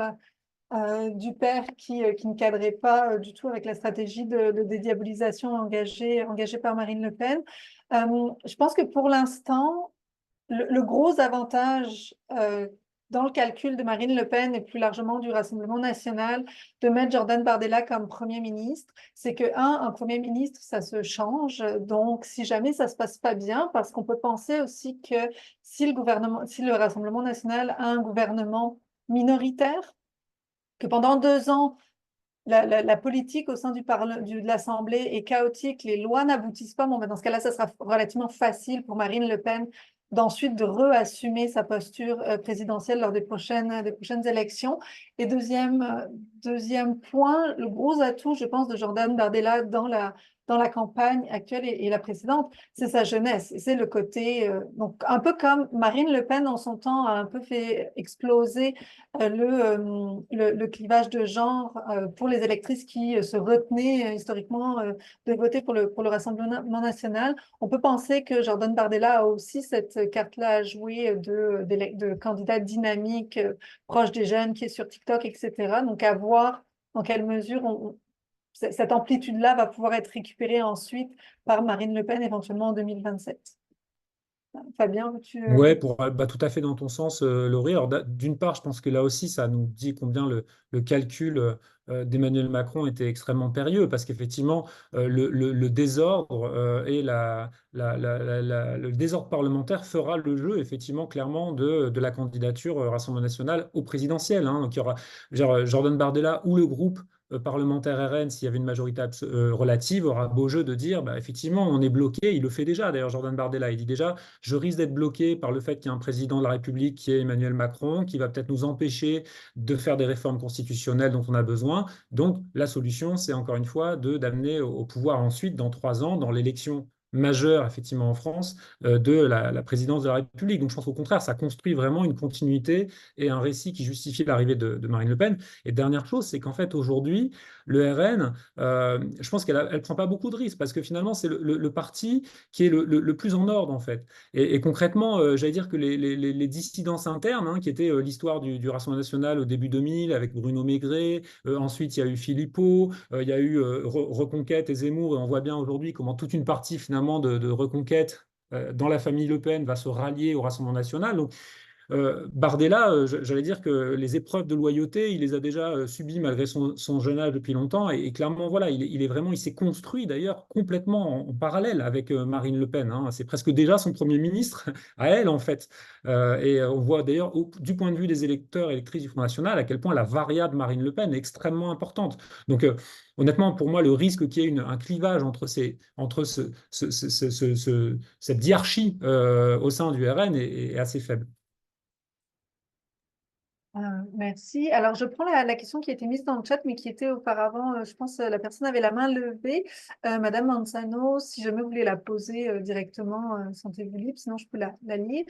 du père qui ne cadrait pas du tout avec la stratégie de dédiabolisation engagée par Marine Le Pen. Je pense que pour l'instant, le gros avantage dans le calcul de Marine Le Pen et plus largement du Rassemblement national de mettre Jordan Bardella comme Premier ministre, c'est que, un Premier ministre, ça se change. Donc, si jamais ça se passe pas bien, parce qu'on peut penser aussi que si le Rassemblement national a un gouvernement minoritaire, que pendant 2 ans, la politique au sein de l'Assemblée est chaotique, les lois n'aboutissent pas, bon, dans ce cas-là, ça sera relativement facile pour Marine Le Pen d'ensuite de reassumer sa posture présidentielle lors des prochaines élections. Et deuxième point, le gros atout, je pense, de Jordan Bardella dans la campagne actuelle et la précédente, c'est sa jeunesse. C'est le côté, donc un peu comme Marine Le Pen en son temps a un peu fait exploser le clivage de genre pour les électrices qui se retenaient historiquement de voter pour le Rassemblement national. On peut penser que Jordan Bardella a aussi cette carte-là à jouer de candidat dynamique, proche des jeunes, qui est sur TikTok, etc. Donc, à voir dans quelle mesure cette amplitude-là va pouvoir être récupérée ensuite par Marine Le Pen, éventuellement en 2027. Fabien, veux-tu... Ouais, tout à fait dans ton sens, Laurie. Alors, d'une part, je pense que là aussi, ça nous dit combien le calcul d'Emmanuel Macron était extrêmement périlleux, parce qu'effectivement, le désordre et le désordre parlementaire fera le jeu, effectivement, clairement, de la candidature Rassemblement national au présidentiel. Hein. Donc, il y aura genre, Jordan Bardella ou le groupe parlementaire RN, s'il y avait une majorité relative, aura beau jeu de dire, bah, effectivement, on est bloqué. Il le fait déjà, d'ailleurs, Jordan Bardella. Il dit déjà, je risque d'être bloqué par le fait qu'il y a un président de la République qui est Emmanuel Macron, qui va peut-être nous empêcher de faire des réformes constitutionnelles dont on a besoin. Donc, la solution, c'est encore une fois d'amener au pouvoir ensuite, dans 3 ans, dans l'élection majeure, effectivement, en France, de la présidence de la République. Donc, je pense qu'au contraire, ça construit vraiment une continuité et un récit qui justifie l'arrivée de Marine Le Pen. Et dernière chose, c'est qu'en fait, aujourd'hui, le RN, je pense qu'elle ne prend pas beaucoup de risques, parce que finalement, c'est le parti qui est le plus en ordre, en fait. Et concrètement, j'allais dire que les dissidences internes, hein, qui étaient l'histoire du Rassemblement national au début 2000 avec Bruno Maigret, ensuite il y a eu Philippot, il y a eu Reconquête et Zemmour, et on voit bien aujourd'hui comment toute une partie finalement de Reconquête dans la famille Le Pen va se rallier au Rassemblement national. Donc, Bardella, j'allais dire que les épreuves de loyauté, il les a déjà subies malgré son jeune âge depuis longtemps. Et clairement, voilà, il est vraiment, il s'est construit d'ailleurs complètement en parallèle avec Marine Le Pen. Hein. C'est presque déjà son premier ministre à elle, en fait. On voit d'ailleurs, du point de vue des électeurs et électrices du Front National, à quel point la variable Marine Le Pen est extrêmement importante. Donc, honnêtement, pour moi, le risque qu'il y ait un clivage entre cette diarchie au sein du RN est assez faible. Merci. Alors, je prends la question qui a été mise dans le chat, mais qui était auparavant, je pense, la personne avait la main levée. Madame Manzano, si jamais vous voulez la poser directement, sentez-vous libre, sinon je peux la lire.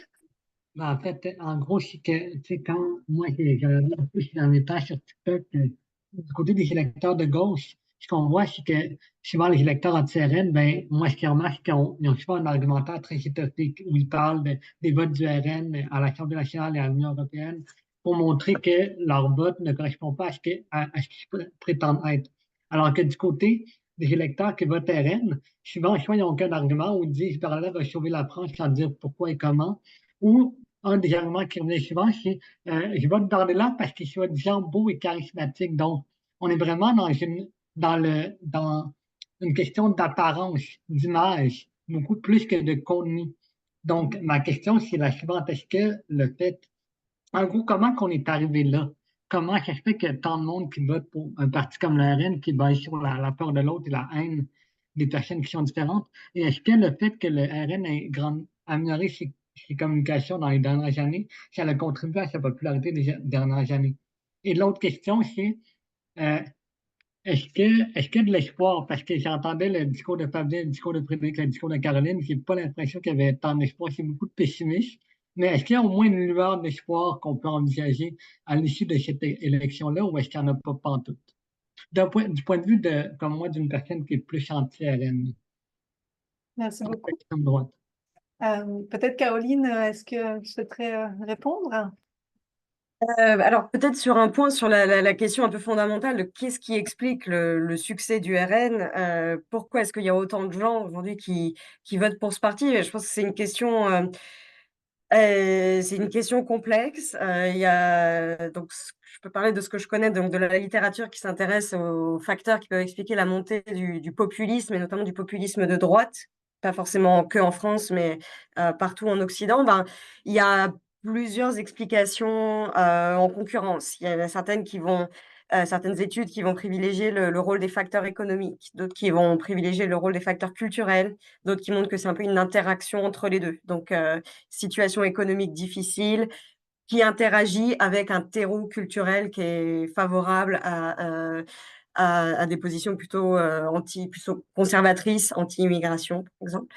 En fait, en gros, c'est que, tu sais, quand moi, j'ai regardé un peu dans mes pages sur TikTok, du côté des électeurs de gauche, ce qu'on voit, c'est que souvent les électeurs anti-RN, ben, moi, ce qu'ils remarquent, c'est qu'ils ont souvent un argumentaire très étotique où ils parlent des votes du RN à l'Assemblée nationale et à l'Union européenne pour montrer que leur vote ne correspond pas à ce qu'ils prétendent être. Alors que du côté des électeurs qui votent RN, souvent, soit ils n'ont aucun argument ou ils disent, par là, va sauver la France sans dire pourquoi et comment. Ou un des arguments qui revenait souvent, c'est je vote Bardella parce qu'il soit disant beau et charismatique. Donc, on est vraiment dans une question d'apparence, d'image, beaucoup plus que de contenu. Donc, ma question, c'est la suivante. Est-ce que le fait, en gros, comment qu'on est arrivé là? Comment ça se fait qu'il y a tant de monde qui vote pour un parti comme le RN qui est basé sur la peur de l'autre et la haine? des personnes qui sont différentes. Et est-ce que le fait que le RN ait amélioré ses communications dans les dernières années, ça a contribué à sa popularité des dernières années? Et l'autre question, c'est euh, est-ce qu'il y a de l'espoir? Parce que j'entendais le discours de Fabien, le discours de Frédéric, le discours de Caroline, j'ai pas l'impression qu'il y avait tant d'espoir, c'est beaucoup de pessimisme. Mais est-ce qu'il y a au moins une lueur d'espoir qu'on peut envisager à l'issue de cette élection-là, ou est-ce qu'il n'y en a pas pantoute? Du point de vue comme moi, d'une personne qui est plus anti-RN, Merci beaucoup. extrême droite. Peut-être Caroline, est-ce que tu souhaiterais répondre? Alors peut-être sur un point, sur la question un peu fondamentale de qu'est-ce qui explique le succès du RN, pourquoi est-ce qu'il y a autant de gens aujourd'hui qui votent pour ce parti? Je pense que c'est une question complexe. Il y a donc je peux parler de ce que je connais, donc de la littérature qui s'intéresse aux facteurs qui peuvent expliquer la montée du populisme et notamment du populisme de droite, pas forcément que en France, mais partout en Occident. Ben, il y a plusieurs explications en concurrence. Il y en a certaines études qui vont privilégier le rôle des facteurs économiques, d'autres qui vont privilégier le rôle des facteurs culturels, d'autres qui montrent que c'est un peu une interaction entre les deux. Donc, situation économique difficile, qui interagit avec un terreau culturel qui est favorable à des positions plutôt conservatrices, anti-immigration, par exemple.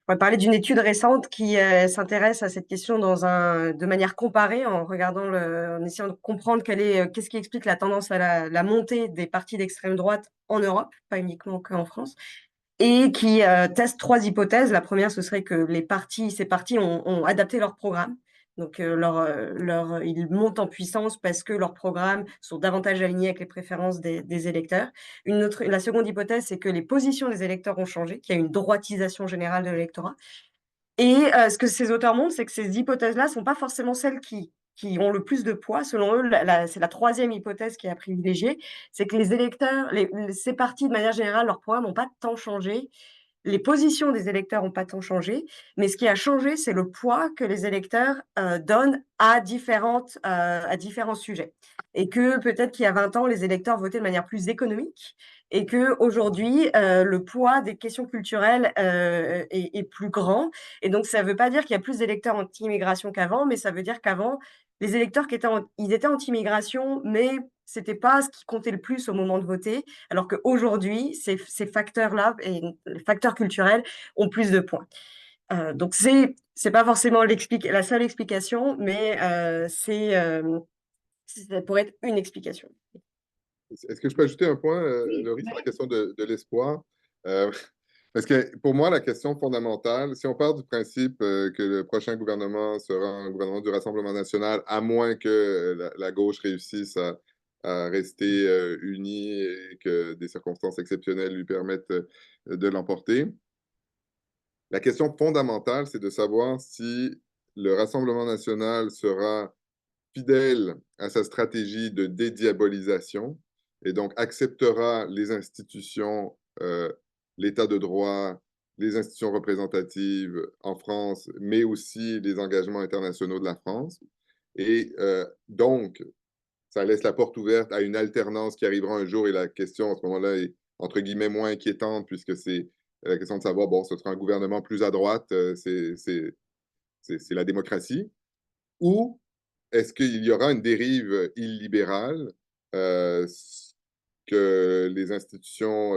On va parler d'une étude récente qui s'intéresse à cette question de manière comparée, en essayant de comprendre qu'est-ce qui explique la tendance à la montée des partis d'extrême droite en Europe, pas uniquement qu'en France, et qui teste 3 hypothèses. La première, ce serait que ces partis ont adapté leur programme. Donc, ils montent en puissance parce que leurs programmes sont davantage alignés avec les préférences des électeurs. La seconde hypothèse, c'est que les positions des électeurs ont changé, qu'il y a une droitisation générale de l'électorat. Et ce que ces auteurs montrent, c'est que ces hypothèses-là ne sont pas forcément celles qui ont le plus de poids. Selon eux, c'est la troisième hypothèse qui est à privilégier, c'est que les électeurs, ces partis, de manière générale, leurs programmes n'ont pas tant changé. Les positions des électeurs n'ont pas tant changé, mais ce qui a changé, c'est le poids que les électeurs donnent à différents sujets. Et que peut-être qu'il y a 20 ans, les électeurs votaient de manière plus économique, et qu'aujourd'hui, le poids des questions culturelles est plus grand. Et donc, ça ne veut pas dire qu'il y a plus d'électeurs anti-immigration qu'avant, mais ça veut dire qu'avant, les électeurs ils étaient anti-immigration, mais ce n'était pas ce qui comptait le plus au moment de voter, alors qu'aujourd'hui, ces facteurs-là, et les facteurs culturels, ont plus de points. Donc, c'est pas forcément la seule explication, mais ça pourrait être une explication. Est-ce que je peux ajouter un point, Oui, Laurie, sur la oui. question de l'espoir? Parce que pour moi, la question fondamentale, si on part du principe que le prochain gouvernement sera un gouvernement du Rassemblement national, à moins que la gauche réussisse à rester unie et que des circonstances exceptionnelles lui permettent de l'emporter, la question fondamentale, c'est de savoir si le Rassemblement national sera fidèle à sa stratégie de dédiabolisation et donc acceptera les institutions, l'état de droit, les institutions représentatives en France, mais aussi les engagements internationaux de la France. Et donc, ça laisse la porte ouverte à une alternance qui arrivera un jour et la question à ce moment-là est entre guillemets moins inquiétante puisque c'est la question de savoir, bon, ce sera un gouvernement plus à droite, c'est la démocratie, ou est-ce qu'il y aura une dérive illibérale que les institutions,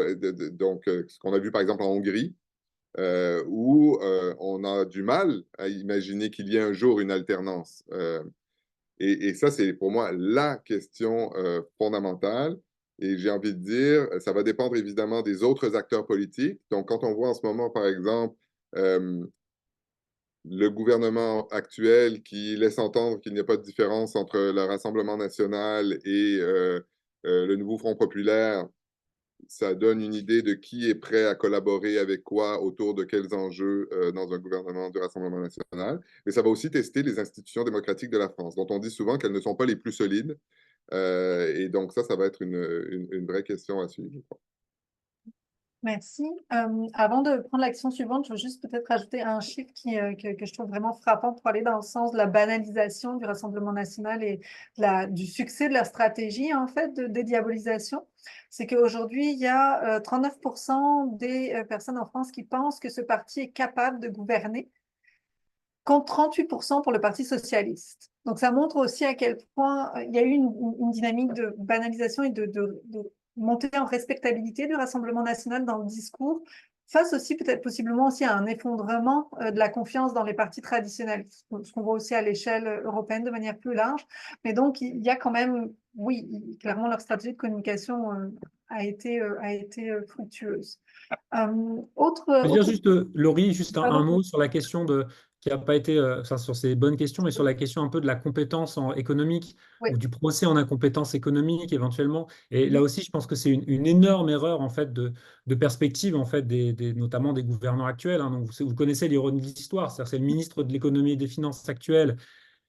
donc ce qu'on a vu par exemple en Hongrie, où on a du mal à imaginer qu'il y ait un jour une alternance. Et ça, c'est pour moi la question fondamentale. Et j'ai envie de dire, ça va dépendre évidemment des autres acteurs politiques. Donc, quand on voit en ce moment, par exemple, le gouvernement actuel qui laisse entendre qu'il n'y a pas de différence entre le Rassemblement national et le nouveau Front populaire, ça donne une idée de qui est prêt à collaborer avec quoi, autour de quels enjeux dans un gouvernement du Rassemblement national. Mais ça va aussi tester les institutions démocratiques de la France, dont on dit souvent qu'elles ne sont pas les plus solides. Et donc ça va être une vraie question à suivre, je crois. Merci. Avant de prendre l'action suivante, je veux juste peut-être ajouter un chiffre que je trouve vraiment frappant pour aller dans le sens de la banalisation du Rassemblement national et du succès de la stratégie, en fait, de dédiabolisation. C'est qu'aujourd'hui, il y a 39% des personnes en France qui pensent que ce parti est capable de gouverner, contre 38% pour le Parti socialiste. Donc, ça montre aussi à quel point il y a eu une dynamique de banalisation et de montée en respectabilité du Rassemblement national dans le discours, face aussi peut-être possiblement aussi à un effondrement de la confiance dans les partis traditionnels, ce qu'on voit aussi à l'échelle européenne de manière plus large. Mais donc, il y a quand même, oui, clairement, leur stratégie de communication a été fructueuse. Je veux dire juste, Laurie, juste un Pardon. mot sur la question qui n'a pas été, enfin, sur ces bonnes questions, mais sur la question un peu de la compétence économique Oui. ou du procès en incompétence économique éventuellement. Et là aussi, je pense que c'est une énorme erreur en fait de perspective en fait notamment des gouvernants actuels. Hein. Donc, vous connaissez l'ironie de l'histoire, c'est-à-dire c'est le ministre de l'économie et des finances actuel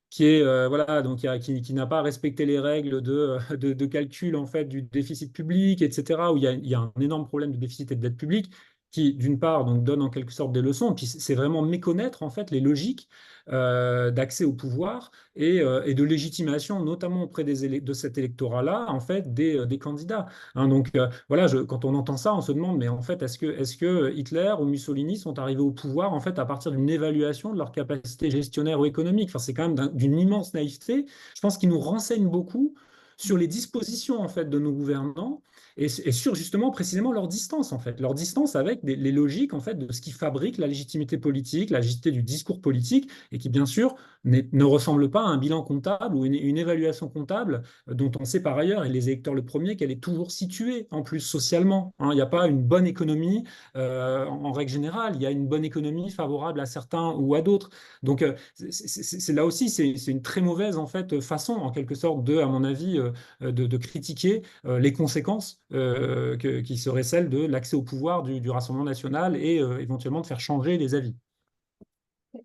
qui est voilà donc qui n'a pas respecté les règles de calcul en fait du déficit public, etc. Où il y a un énorme problème de déficit et de dette publique qui d'une part donc donne en quelque sorte des leçons, puis c'est vraiment méconnaître en fait les logiques d'accès au pouvoir et de légitimation, notamment auprès de cet électorat-là en fait des candidats. Hein, donc voilà, quand on entend ça, on se demande mais en fait est-ce que Hitler ou Mussolini sont arrivés au pouvoir en fait à partir d'une évaluation de leur capacité gestionnaire ou économique. Enfin, c'est quand même d'une immense naïveté. Je pense qu'ils nous renseignent beaucoup sur les dispositions en fait de nos gouvernants et sur justement précisément leur distance en fait, leur distance avec les logiques en fait de ce qui fabrique la légitimité politique, la légitimité du discours politique et qui bien sûr ne ressemble pas à un bilan comptable ou une évaluation comptable dont on sait par ailleurs, et les électeurs le premier, qu'elle est toujours située en plus socialement. Hein. Il n'y a pas une bonne économie en règle générale, il y a une bonne économie favorable à certains ou à d'autres. Donc c'est là aussi, c'est une très mauvaise en fait façon, en quelque sorte, à mon avis, de critiquer les conséquences qui seraient celles de l'accès au pouvoir du Rassemblement national et éventuellement de faire changer les avis.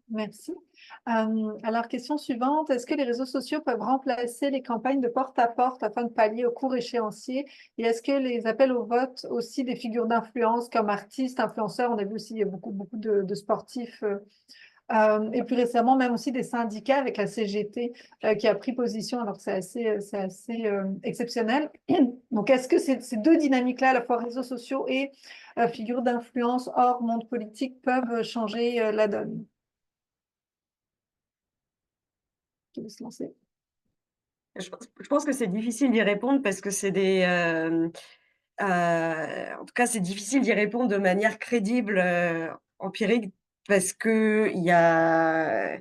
Merci. Alors, question suivante. Est-ce que les réseaux sociaux peuvent remplacer les campagnes de porte-à-porte afin de pallier au court échéancier? Et est-ce que les appels au vote aussi des figures d'influence comme artistes, influenceurs, on a vu aussi il y a beaucoup de sportifs et plus récemment même aussi des syndicats avec la CGT qui a pris position alors que c'est assez exceptionnel. Donc, est-ce que ces deux dynamiques-là, à la fois réseaux sociaux et figures d'influence hors monde politique, peuvent changer la donne? Qui veut se lancer? Je pense que c'est difficile d'y répondre parce que c'est en tout cas, c'est difficile d'y répondre de manière crédible, empirique, parce qu'il y a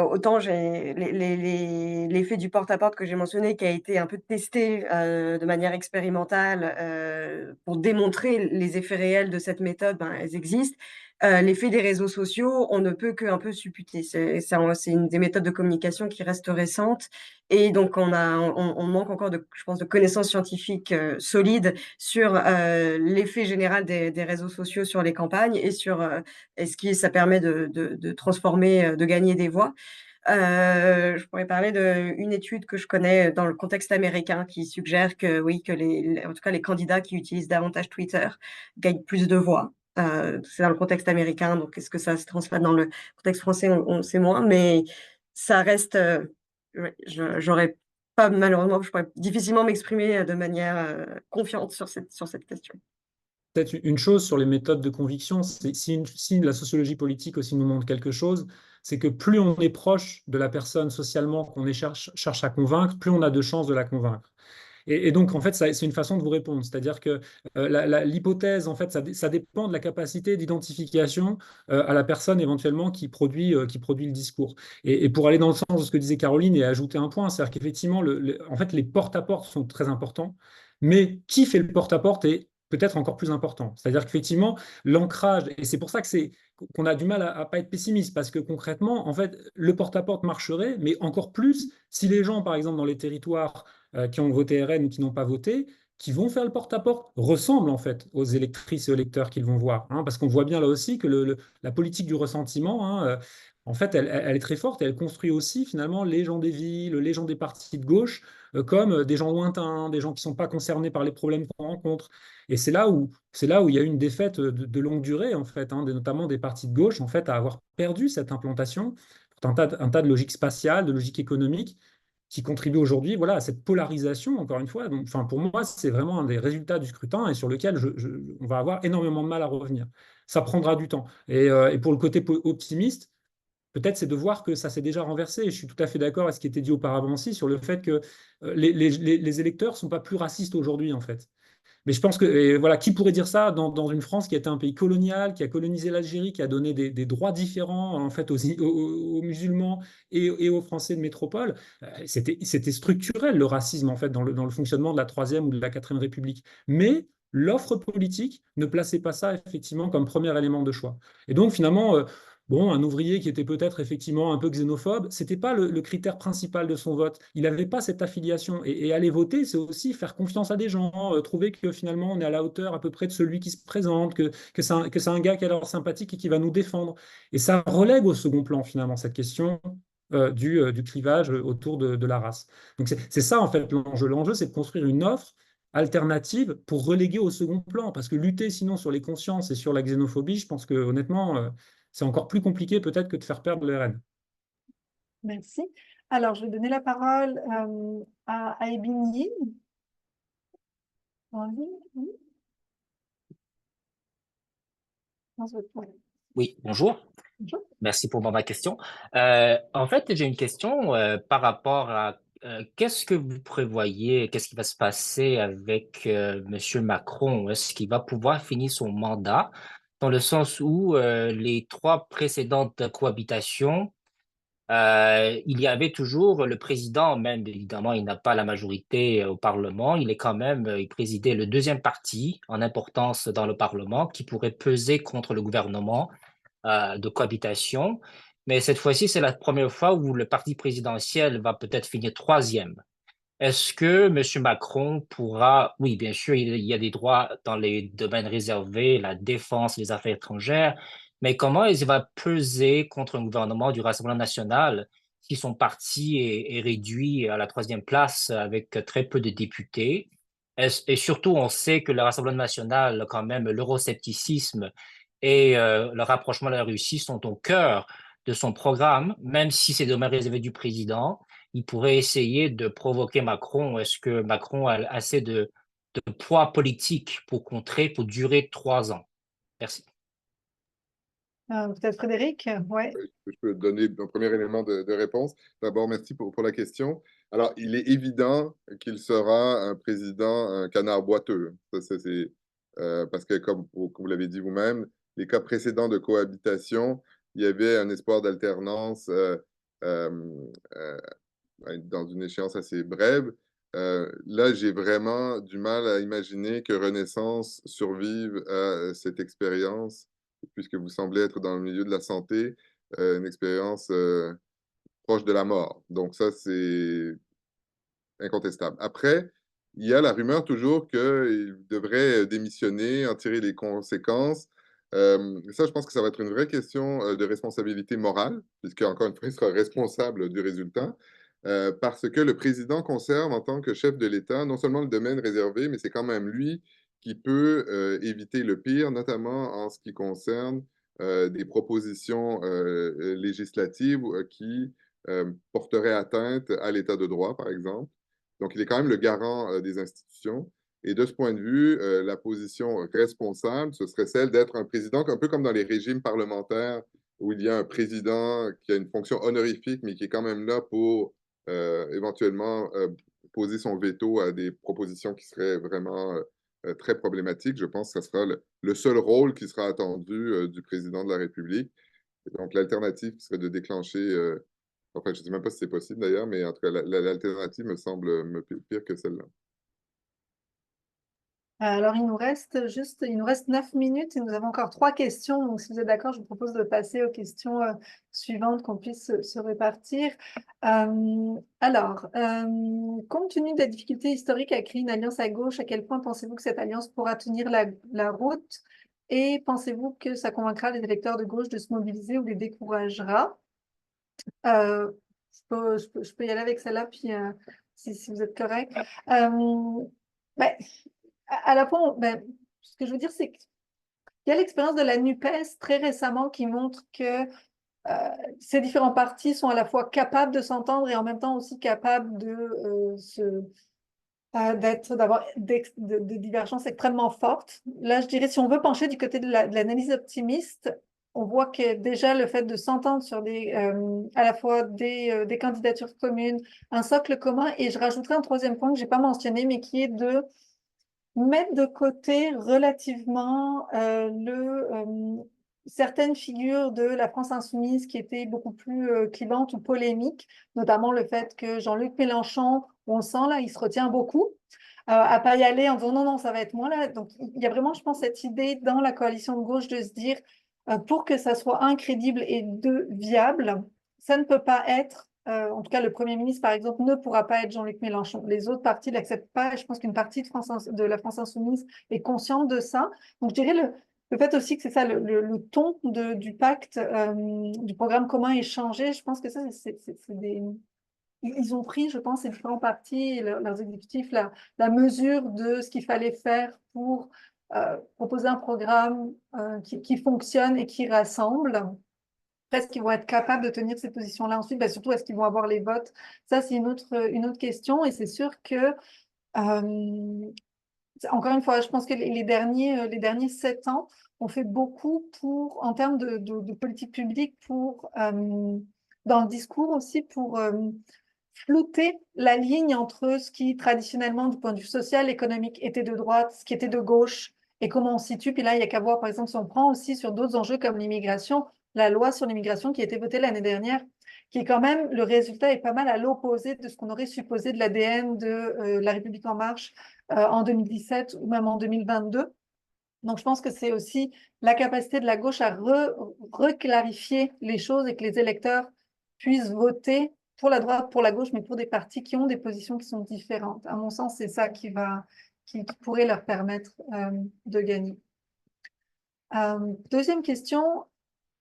autant j'ai l'effet du porte-à-porte que j'ai mentionné qui a été un peu testé, de manière expérimentale, pour démontrer les effets réels de cette méthode, ben, elles existent. L'effet des réseaux sociaux, on ne peut qu'un peu supputer. C'est une des méthodes de communication qui reste récente et donc on manque encore je pense, de connaissances scientifiques, solides sur, l'effet général des réseaux sociaux sur les campagnes et sur, est-ce que ça permet de transformer, de gagner des voix. Je pourrais parler d'une étude que je connais dans le contexte américain qui suggère que oui, que en tout cas les candidats qui utilisent davantage Twitter gagnent plus de voix. C'est dans le contexte américain, donc est-ce que ça se transfère dans le contexte français, on sait moins, mais ça reste, ouais, j'aurais pas malheureusement, je pourrais difficilement m'exprimer, de manière, confiante sur cette question. Peut-être une chose sur les méthodes de conviction, c'est si la sociologie politique aussi nous montre quelque chose, c'est que plus on est proche de la personne socialement qu'on cherche à convaincre, plus on a de chances de la convaincre. Et donc, en fait, c'est une façon de vous répondre. C'est-à-dire que l'hypothèse, en fait, ça dépend de la capacité d'identification à la personne éventuellement qui produit le discours. Et pour aller dans le sens de ce que disait Caroline et ajouter un point, c'est-à-dire qu'effectivement, en fait, les porte-à-porte sont très importants, mais qui fait le porte-à-porte est peut-être encore plus important. C'est-à-dire qu'effectivement, l'ancrage, et c'est pour ça qu'on a du mal à pas être pessimiste, parce que concrètement, en fait, le porte-à-porte marcherait, mais encore plus si les gens, par exemple, dans les territoires qui ont voté RN ou qui n'ont pas voté, qui vont faire le porte-à-porte, ressemblent en fait aux électrices et aux électeurs qu'ils vont voir. Hein, parce qu'on voit bien là aussi que la politique du ressentiment, hein, en fait, elle est très forte et elle construit aussi finalement les gens des villes, les gens des partis de gauche comme des gens lointains, des gens qui ne sont pas concernés par les problèmes qu'on rencontre. Et c'est là où il y a eu une défaite de longue durée, en fait, hein, notamment des partis de gauche, en fait, à avoir perdu cette implantation, un tas de logiques spatiales, de logiques économiques, qui contribuent aujourd'hui, voilà, à cette polarisation, encore une fois. Donc, enfin, pour moi, c'est vraiment un des résultats du scrutin et sur lequel on va avoir énormément de mal à revenir. Ça prendra du temps. Et pour le côté optimiste, peut-être c'est de voir que ça s'est déjà renversé. Et je suis tout à fait d'accord avec ce qui était dit auparavant aussi sur le fait que les électeurs ne sont pas plus racistes aujourd'hui, en fait. Mais je pense que, et voilà, qui pourrait dire ça dans une France qui a été un pays colonial, qui a colonisé l'Algérie, qui a donné des droits différents en fait aux musulmans et aux Français de métropole. C'était structurel le racisme en fait dans le fonctionnement de la Troisième ou de la Quatrième République. Mais l'offre politique ne plaçait pas ça effectivement comme premier élément de choix. Et donc finalement, bon, un ouvrier qui était peut-être effectivement un peu xénophobe, c'était pas le critère principal de son vote. Il n'avait pas cette affiliation. Et aller voter, c'est aussi faire confiance à des gens, trouver que finalement on est à la hauteur à peu près de celui qui se présente, que c'est un gars qui a l'air sympathique et qui va nous défendre. Et ça relègue au second plan finalement cette question du clivage autour de la race. Donc c'est ça en fait l'enjeu. L'enjeu, c'est de construire une offre alternative pour reléguer au second plan. Parce que lutter sinon sur les consciences et sur la xénophobie, je pense que honnêtement, c'est encore plus compliqué peut-être que de faire perdre le RN. Merci. Alors, je vais donner la parole à Aibin Yin. En ligne, oui. Oui, bonjour. Bonjour. Merci pour ma question. En fait, j'ai une question par rapport à qu'est-ce que vous prévoyez, qu'est-ce qui va se passer avec Monsieur Macron? Est-ce qu'il va pouvoir finir son mandat dans le sens où les 3 précédentes cohabitations, il y avait toujours le président, même évidemment, il n'a pas la majorité au Parlement, il est quand même, il présidait le deuxième parti en importance dans le Parlement qui pourrait peser contre le gouvernement de cohabitation. Mais cette fois-ci, c'est la première fois où le parti présidentiel va peut-être finir troisième. Est-ce que M. Macron pourra, oui, bien sûr, il y a des droits dans les domaines réservés, la défense, les affaires étrangères, mais comment il va peser contre un gouvernement du Rassemblement national si son parti est réduit à la troisième place avec très peu de députés? Et surtout, on sait que le Rassemblement national, quand même, l'euroscepticisme et le rapprochement de la Russie sont au cœur de son programme, même si c'est domaine réservé du président. Il pourrait essayer de provoquer Macron. Est-ce que Macron a assez de poids politique pour contrer, pour durer 3 ans? Merci. Peut-être Frédéric, ouais. Je peux donner un premier élément de réponse. D'abord, merci pour la question. Alors, il est évident qu'il sera un président, un canard boiteux. Parce que, comme vous l'avez dit vous-même, les cas précédents de cohabitation, il y avait un espoir d'alternance euh, euh, dans une échéance assez brève. Là, j'ai vraiment du mal à imaginer que Renaissance survive à cette expérience, puisque vous semblez être dans le milieu de la santé, une expérience proche de la mort. Donc ça, c'est incontestable. Après, il y a la rumeur toujours qu'il devrait démissionner, en tirer les conséquences. Ça, je pense que ça va être une vraie question de responsabilité morale, puisque, encore une fois, il sera responsable du résultat, parce que le président conserve, en tant que chef de l'État, non seulement le domaine réservé, mais c'est quand même lui qui peut éviter le pire, notamment en ce qui concerne des propositions législatives qui porteraient atteinte à l'État de droit, par exemple. Donc, il est quand même le garant des institutions. Et de ce point de vue, la position responsable, ce serait celle d'être un président, un peu comme dans les régimes parlementaires, où il y a un président qui a une fonction honorifique, mais qui est quand même là pour éventuellement poser son veto à des propositions qui seraient vraiment très problématiques. Je pense que ce sera le seul rôle qui sera attendu du président de la République. Et donc, l'alternative qui serait de déclencher enfin, je ne sais même pas si c'est possible d'ailleurs, mais en tout cas, l'alternative me semble pire que celle-là. Alors, il nous reste 9 minutes et nous avons encore 3 questions. Donc, si vous êtes d'accord, je vous propose de passer aux questions suivantes, qu'on puisse se répartir. Compte tenu des difficultés historiques à créer une alliance à gauche, à quel point pensez-vous que cette alliance pourra tenir la route? Et pensez-vous que ça convaincra les électeurs de gauche de se mobiliser ou les découragera? Je peux y aller avec celle-là, puis si vous êtes correct. Ben, à la fois, ce que je veux dire, c'est qu'il y a l'expérience de la NUPES très récemment qui montre que ces différents partis sont à la fois capables de s'entendre et en même temps aussi capables d'avoir de divergences extrêmement fortes. Là, je dirais, si on veut pencher du côté de l'analyse optimiste, on voit que déjà le fait de s'entendre sur à la fois des candidatures communes, un socle commun, et je rajouterai un troisième point que je n'ai pas mentionné, mais qui est de mettre de côté relativement certaines figures de la France insoumise qui étaient beaucoup plus clivantes ou polémiques, notamment le fait que Jean-Luc Mélenchon, on le sent là, il se retient beaucoup, à pas y aller en disant non, non, ça va être moi là. Donc il y a vraiment, je pense, cette idée dans la coalition de gauche de se dire pour que ça soit incrédible et viable, ça ne peut pas être en tout cas, le Premier ministre, par exemple, ne pourra pas être Jean-Luc Mélenchon. Les autres partis ne l'acceptent pas et je pense qu'une partie de la France insoumise est consciente de ça. Donc, je dirais le fait aussi que c'est ça, le ton du pacte, du programme commun est changé. Je pense que ça, ils ont pris, je pense, ces différents partis et leurs exécutifs, la mesure de ce qu'il fallait faire pour proposer un programme qui fonctionne et qui rassemble. Est-ce qu'ils vont être capables de tenir ces positions-là ensuite? Surtout, est-ce qu'ils vont avoir les votes? Ça, c'est une autre question. Et c'est sûr que, encore une fois, je pense que les derniers 7 ans ont fait beaucoup en termes de politique publique, dans le discours aussi, pour flouter la ligne entre ce qui, traditionnellement, du point de vue social, économique, était de droite, ce qui était de gauche, et comment on se situe. Puis là, il y a qu'à voir, par exemple, si on prend aussi sur d'autres enjeux comme l'immigration, la loi sur l'immigration qui a été votée l'année dernière, qui est quand même, le résultat est pas mal à l'opposé de ce qu'on aurait supposé de l'ADN de La République En Marche en 2017 ou même en 2022. Donc, je pense que c'est aussi la capacité de la gauche à reclarifier les choses et que les électeurs puissent voter pour la droite, pour la gauche, mais pour des partis qui ont des positions qui sont différentes. À mon sens, c'est ça qui pourrait leur permettre de gagner. Deuxième question,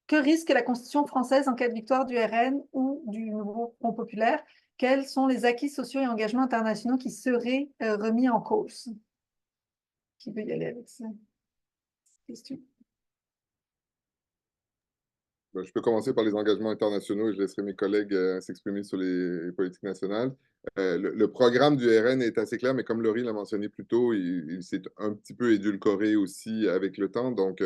que risque la Constitution française en cas de victoire du RN ou du nouveau Front populaire? Quels sont les acquis sociaux et engagements internationaux qui seraient remis en cause? Qui veut y aller avec ça? Question. Je peux commencer par les engagements internationaux et je laisserai mes collègues s'exprimer sur les politiques nationales. Le programme du RN est assez clair, mais comme Laurie l'a mentionné plus tôt, il s'est un petit peu édulcoré aussi avec le temps. Donc,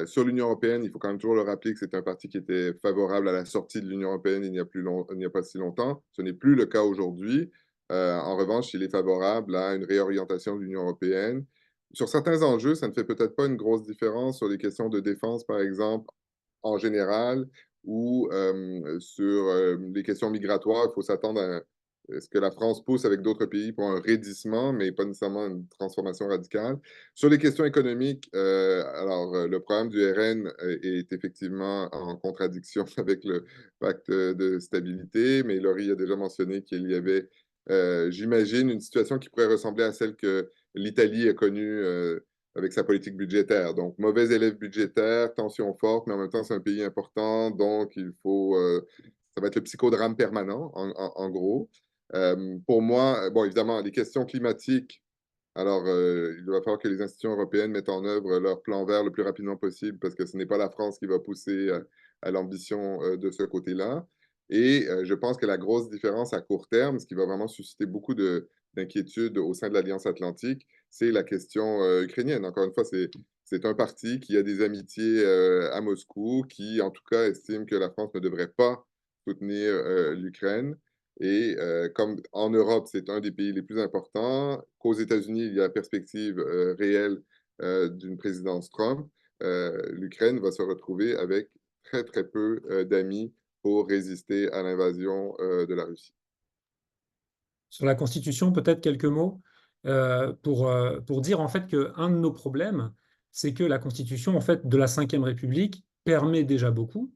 sur l'Union européenne, il faut quand même toujours le rappeler que c'est un parti qui était favorable à la sortie de l'Union européenne il n'y a pas si longtemps. Ce n'est plus le cas aujourd'hui. En revanche, il est favorable à une réorientation de l'Union européenne. Sur certains enjeux, ça ne fait peut-être pas une grosse différence sur les questions de défense, par exemple, en général, ou sur les questions migratoires, il faut s'attendre à ce que la France pousse avec d'autres pays pour un raidissement, mais pas nécessairement une transformation radicale. Sur les questions économiques, le programme du RN est effectivement en contradiction avec le pacte de stabilité, mais Laurie a déjà mentionné qu'il y avait, j'imagine, une situation qui pourrait ressembler à celle que l'Italie a connue avec sa politique budgétaire. Donc, mauvais élève budgétaire, tension forte, mais en même temps, c'est un pays important, donc ça va être le psychodrame permanent, en gros. Pour moi, bon, évidemment, les questions climatiques, alors il va falloir que les institutions européennes mettent en œuvre leur plan vert le plus rapidement possible, parce que ce n'est pas la France qui va pousser à l'ambition de ce côté-là. Et je pense que la grosse différence à court terme, ce qui va vraiment susciter beaucoup d'inquiétudes au sein de l'Alliance atlantique, c'est la question ukrainienne. Encore une fois, c'est un parti qui a des amitiés à Moscou, qui en tout cas estime que la France ne devrait pas soutenir l'Ukraine. Et comme en Europe, c'est un des pays les plus importants, qu'aux États-Unis, il y a la perspective réelle d'une présidence Trump, l'Ukraine va se retrouver avec très, très peu d'amis pour résister à l'invasion de la Russie. Sur la Constitution, peut-être quelques mots pour dire en fait qu'un de nos problèmes, c'est que la Constitution en fait, de la Ve République permet déjà beaucoup,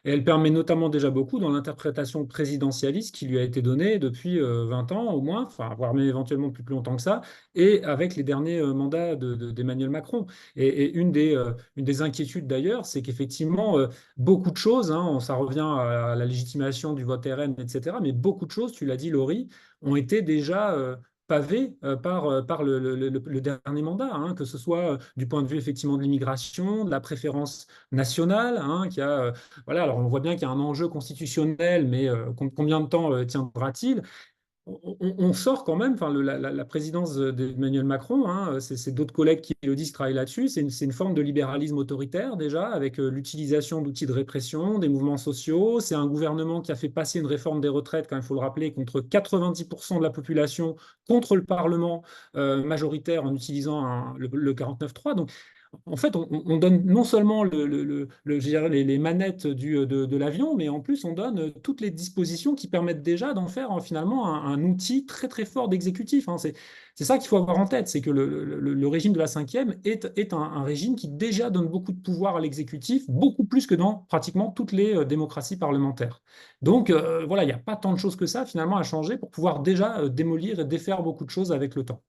Et elle permet notamment déjà beaucoup dans l'interprétation présidentialiste qui lui a été donnée depuis 20 ans au moins, enfin, voire même éventuellement plus longtemps que ça, et avec les derniers mandats d'Emmanuel Macron. Et une des inquiétudes d'ailleurs, c'est qu'effectivement, beaucoup de choses, hein, ça revient à la légitimation du vote RN, etc., mais beaucoup de choses, tu l'as dit, Laurie, ont été déjà pavées par le dernier mandat, hein, que ce soit du point de vue effectivement de l'immigration, de la préférence nationale, hein, voilà, alors on voit bien qu'il y a un enjeu constitutionnel, mais combien de temps tiendra-t-il? On sort quand même, enfin, la présidence d'Emmanuel Macron, hein, c'est d'autres collègues qui le disent, qui travaillent là-dessus, c'est une forme de libéralisme autoritaire déjà, avec l'utilisation d'outils de répression, des mouvements sociaux. C'est un gouvernement qui a fait passer une réforme des retraites, quand il faut le rappeler, contre 90% de la population, contre le Parlement majoritaire en utilisant le 49.3. Donc, en fait, on donne non seulement je dirais, les manettes de l'avion, mais en plus, on donne toutes les dispositions qui permettent déjà d'en faire finalement un outil très très fort d'exécutif, hein. C'est ça qu'il faut avoir en tête, c'est que le régime de la cinquième est un régime qui déjà donne beaucoup de pouvoir à l'exécutif, beaucoup plus que dans pratiquement toutes les démocraties parlementaires. Donc voilà, il n'y a pas tant de choses que ça finalement à changer pour pouvoir déjà démolir et défaire beaucoup de choses avec le temps.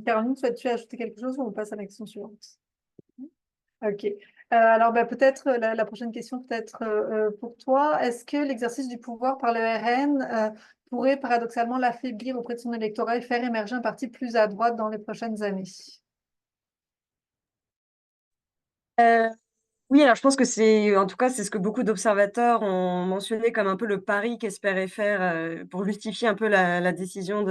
Caroline, souhaites-tu ajouter quelque chose ou on passe à la question suivante? Ok. Alors, peut-être la prochaine question, peut-être pour toi. Est-ce que l'exercice du pouvoir par le RN pourrait paradoxalement l'affaiblir auprès de son électorat et faire émerger un parti plus à droite dans les prochaines années? Oui, alors je pense que en tout cas, c'est ce que beaucoup d'observateurs ont mentionné comme un peu le pari qu'espérait faire pour justifier un peu la décision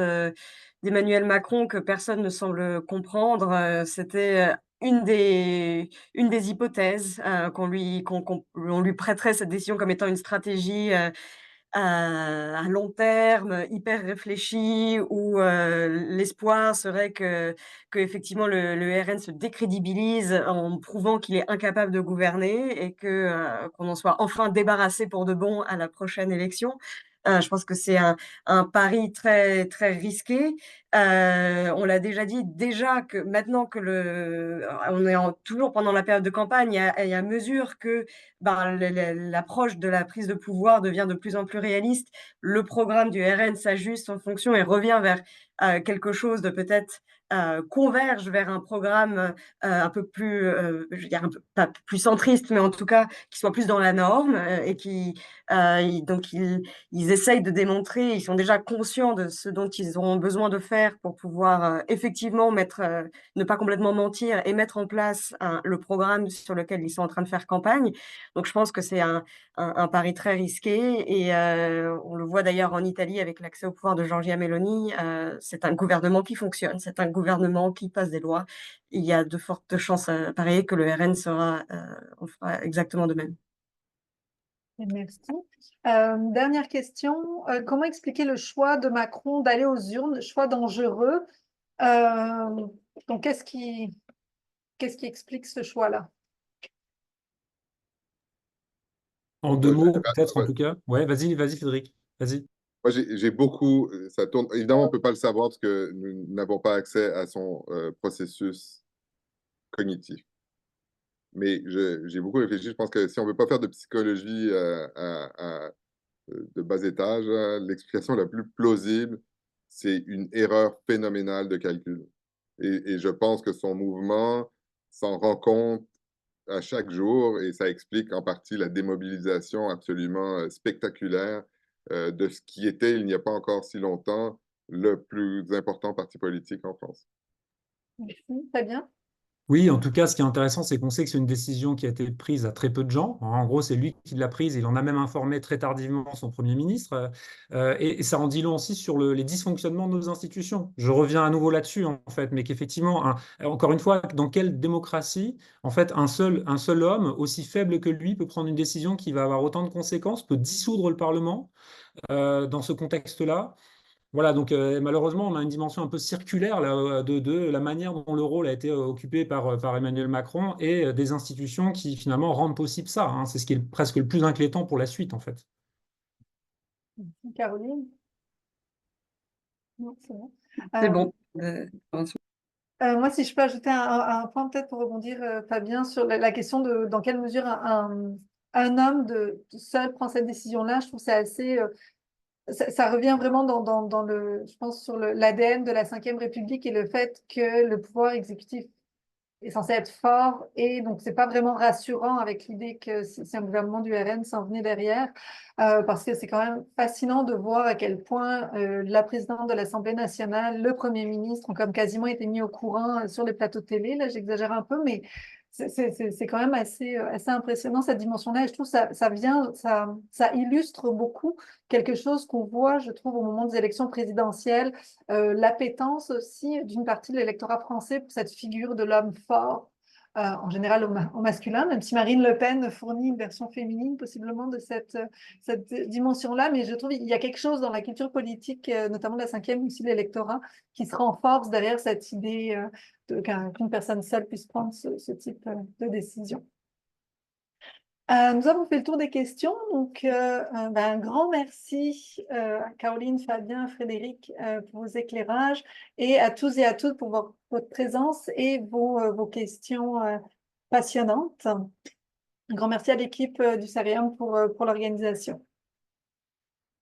d'Emmanuel Macron que personne ne semble comprendre. C'était une des hypothèses on lui prêterait cette décision comme étant une stratégie à long terme, hyper réfléchi, où l'espoir serait que effectivement le RN se décrédibilise en prouvant qu'il est incapable de gouverner et qu'on en soit enfin débarrassé pour de bon à la prochaine élection. Je pense que c'est un pari très, très risqué. On l'a déjà dit, déjà que maintenant que on est toujours pendant la période de campagne et à mesure que ben, l'approche de la prise de pouvoir devient de plus en plus réaliste. Le programme du RN s'ajuste en fonction et revient vers quelque chose de peut-être converge vers un programme un peu plus, je veux dire, un peu, pas plus centriste, mais en tout cas qui soit plus dans la norme et donc ils essayent de démontrer, ils sont déjà conscients de ce dont ils auront besoin de faire pour pouvoir effectivement ne pas complètement mentir et mettre en place le programme sur lequel ils sont en train de faire campagne. Donc je pense que c'est un pari très risqué et on le voit d'ailleurs en Italie avec l'accès au pouvoir de Giorgia Meloni. C'est un gouvernement qui fonctionne, c'est un gouvernement qui passe des lois. Il y a de fortes chances à parier que le RN on fera exactement de même. Merci. Dernière question. Comment expliquer le choix de Macron d'aller aux urnes, choix dangereux? Donc, qu'est-ce qui explique ce choix-là? En deux mots, peut-être en tout cas. Ouais, vas-y, Frédéric. Vas-y. Moi, j'ai beaucoup, ça tourne, évidemment, on ne peut pas le savoir parce que nous n'avons pas accès à son processus cognitif. Mais j'ai beaucoup réfléchi. Je pense que si on ne veut pas faire de psychologie de bas étage, l'explication la plus plausible, c'est une erreur phénoménale de calcul. Et je pense que son mouvement s'en rend compte à chaque jour et ça explique en partie la démobilisation absolument spectaculaire de ce qui était, il n'y a pas encore si longtemps, le plus important parti politique en France. Merci, très bien. Oui, en tout cas, ce qui est intéressant, c'est qu'on sait que c'est une décision qui a été prise à très peu de gens. En gros, c'est lui qui l'a prise. Il en a même informé très tardivement son Premier ministre. Et ça en dit long aussi sur les dysfonctionnements de nos institutions. Je reviens à nouveau là-dessus, en fait, mais qu'effectivement, encore une fois, dans quelle démocratie, en fait, un seul homme, aussi faible que lui, peut prendre une décision qui va avoir autant de conséquences, peut dissoudre le Parlement dans ce contexte-là? Voilà, donc malheureusement, on a une dimension un peu circulaire là, de la manière dont le rôle a été occupé par Emmanuel Macron et des institutions qui finalement rendent possible ça, hein. C'est ce qui est presque le plus inquiétant pour la suite, en fait. Caroline? Non, c'est bon. C'est bon. Moi, si je peux ajouter un point peut-être pour rebondir, Fabien, sur la question de dans quelle mesure un homme seul prend cette décision-là, je trouve que c'est assez... ça revient vraiment dans je pense, sur l'ADN de la Ve République et le fait que le pouvoir exécutif est censé être fort et donc c'est pas vraiment rassurant avec l'idée que c'est un gouvernement du RN s'en venait derrière parce que c'est quand même fascinant de voir à quel point la présidente de l'Assemblée nationale, le Premier ministre ont comme quasiment été mis au courant sur les plateaux de télé. Là, j'exagère un peu, mais c'est quand même assez impressionnant cette dimension-là et je trouve ça illustre beaucoup quelque chose qu'on voit, je trouve, au moment des élections présidentielles, l'appétence aussi d'une partie de l'électorat français pour cette figure de l'homme fort, en général au masculin, même si Marine Le Pen fournit une version féminine possiblement de cette dimension-là, mais je trouve qu'il y a quelque chose dans la culture politique, notamment de la cinquième, aussi de l'électorat, qui se renforce derrière cette idée qu'une personne seule puisse prendre ce type de décision. Nous avons fait le tour des questions, donc un grand merci à Caroline, Fabien, Frédéric pour vos éclairages et à tous et à toutes pour votre présence et vos questions passionnantes. Un grand merci à l'équipe du Cerium pour l'organisation.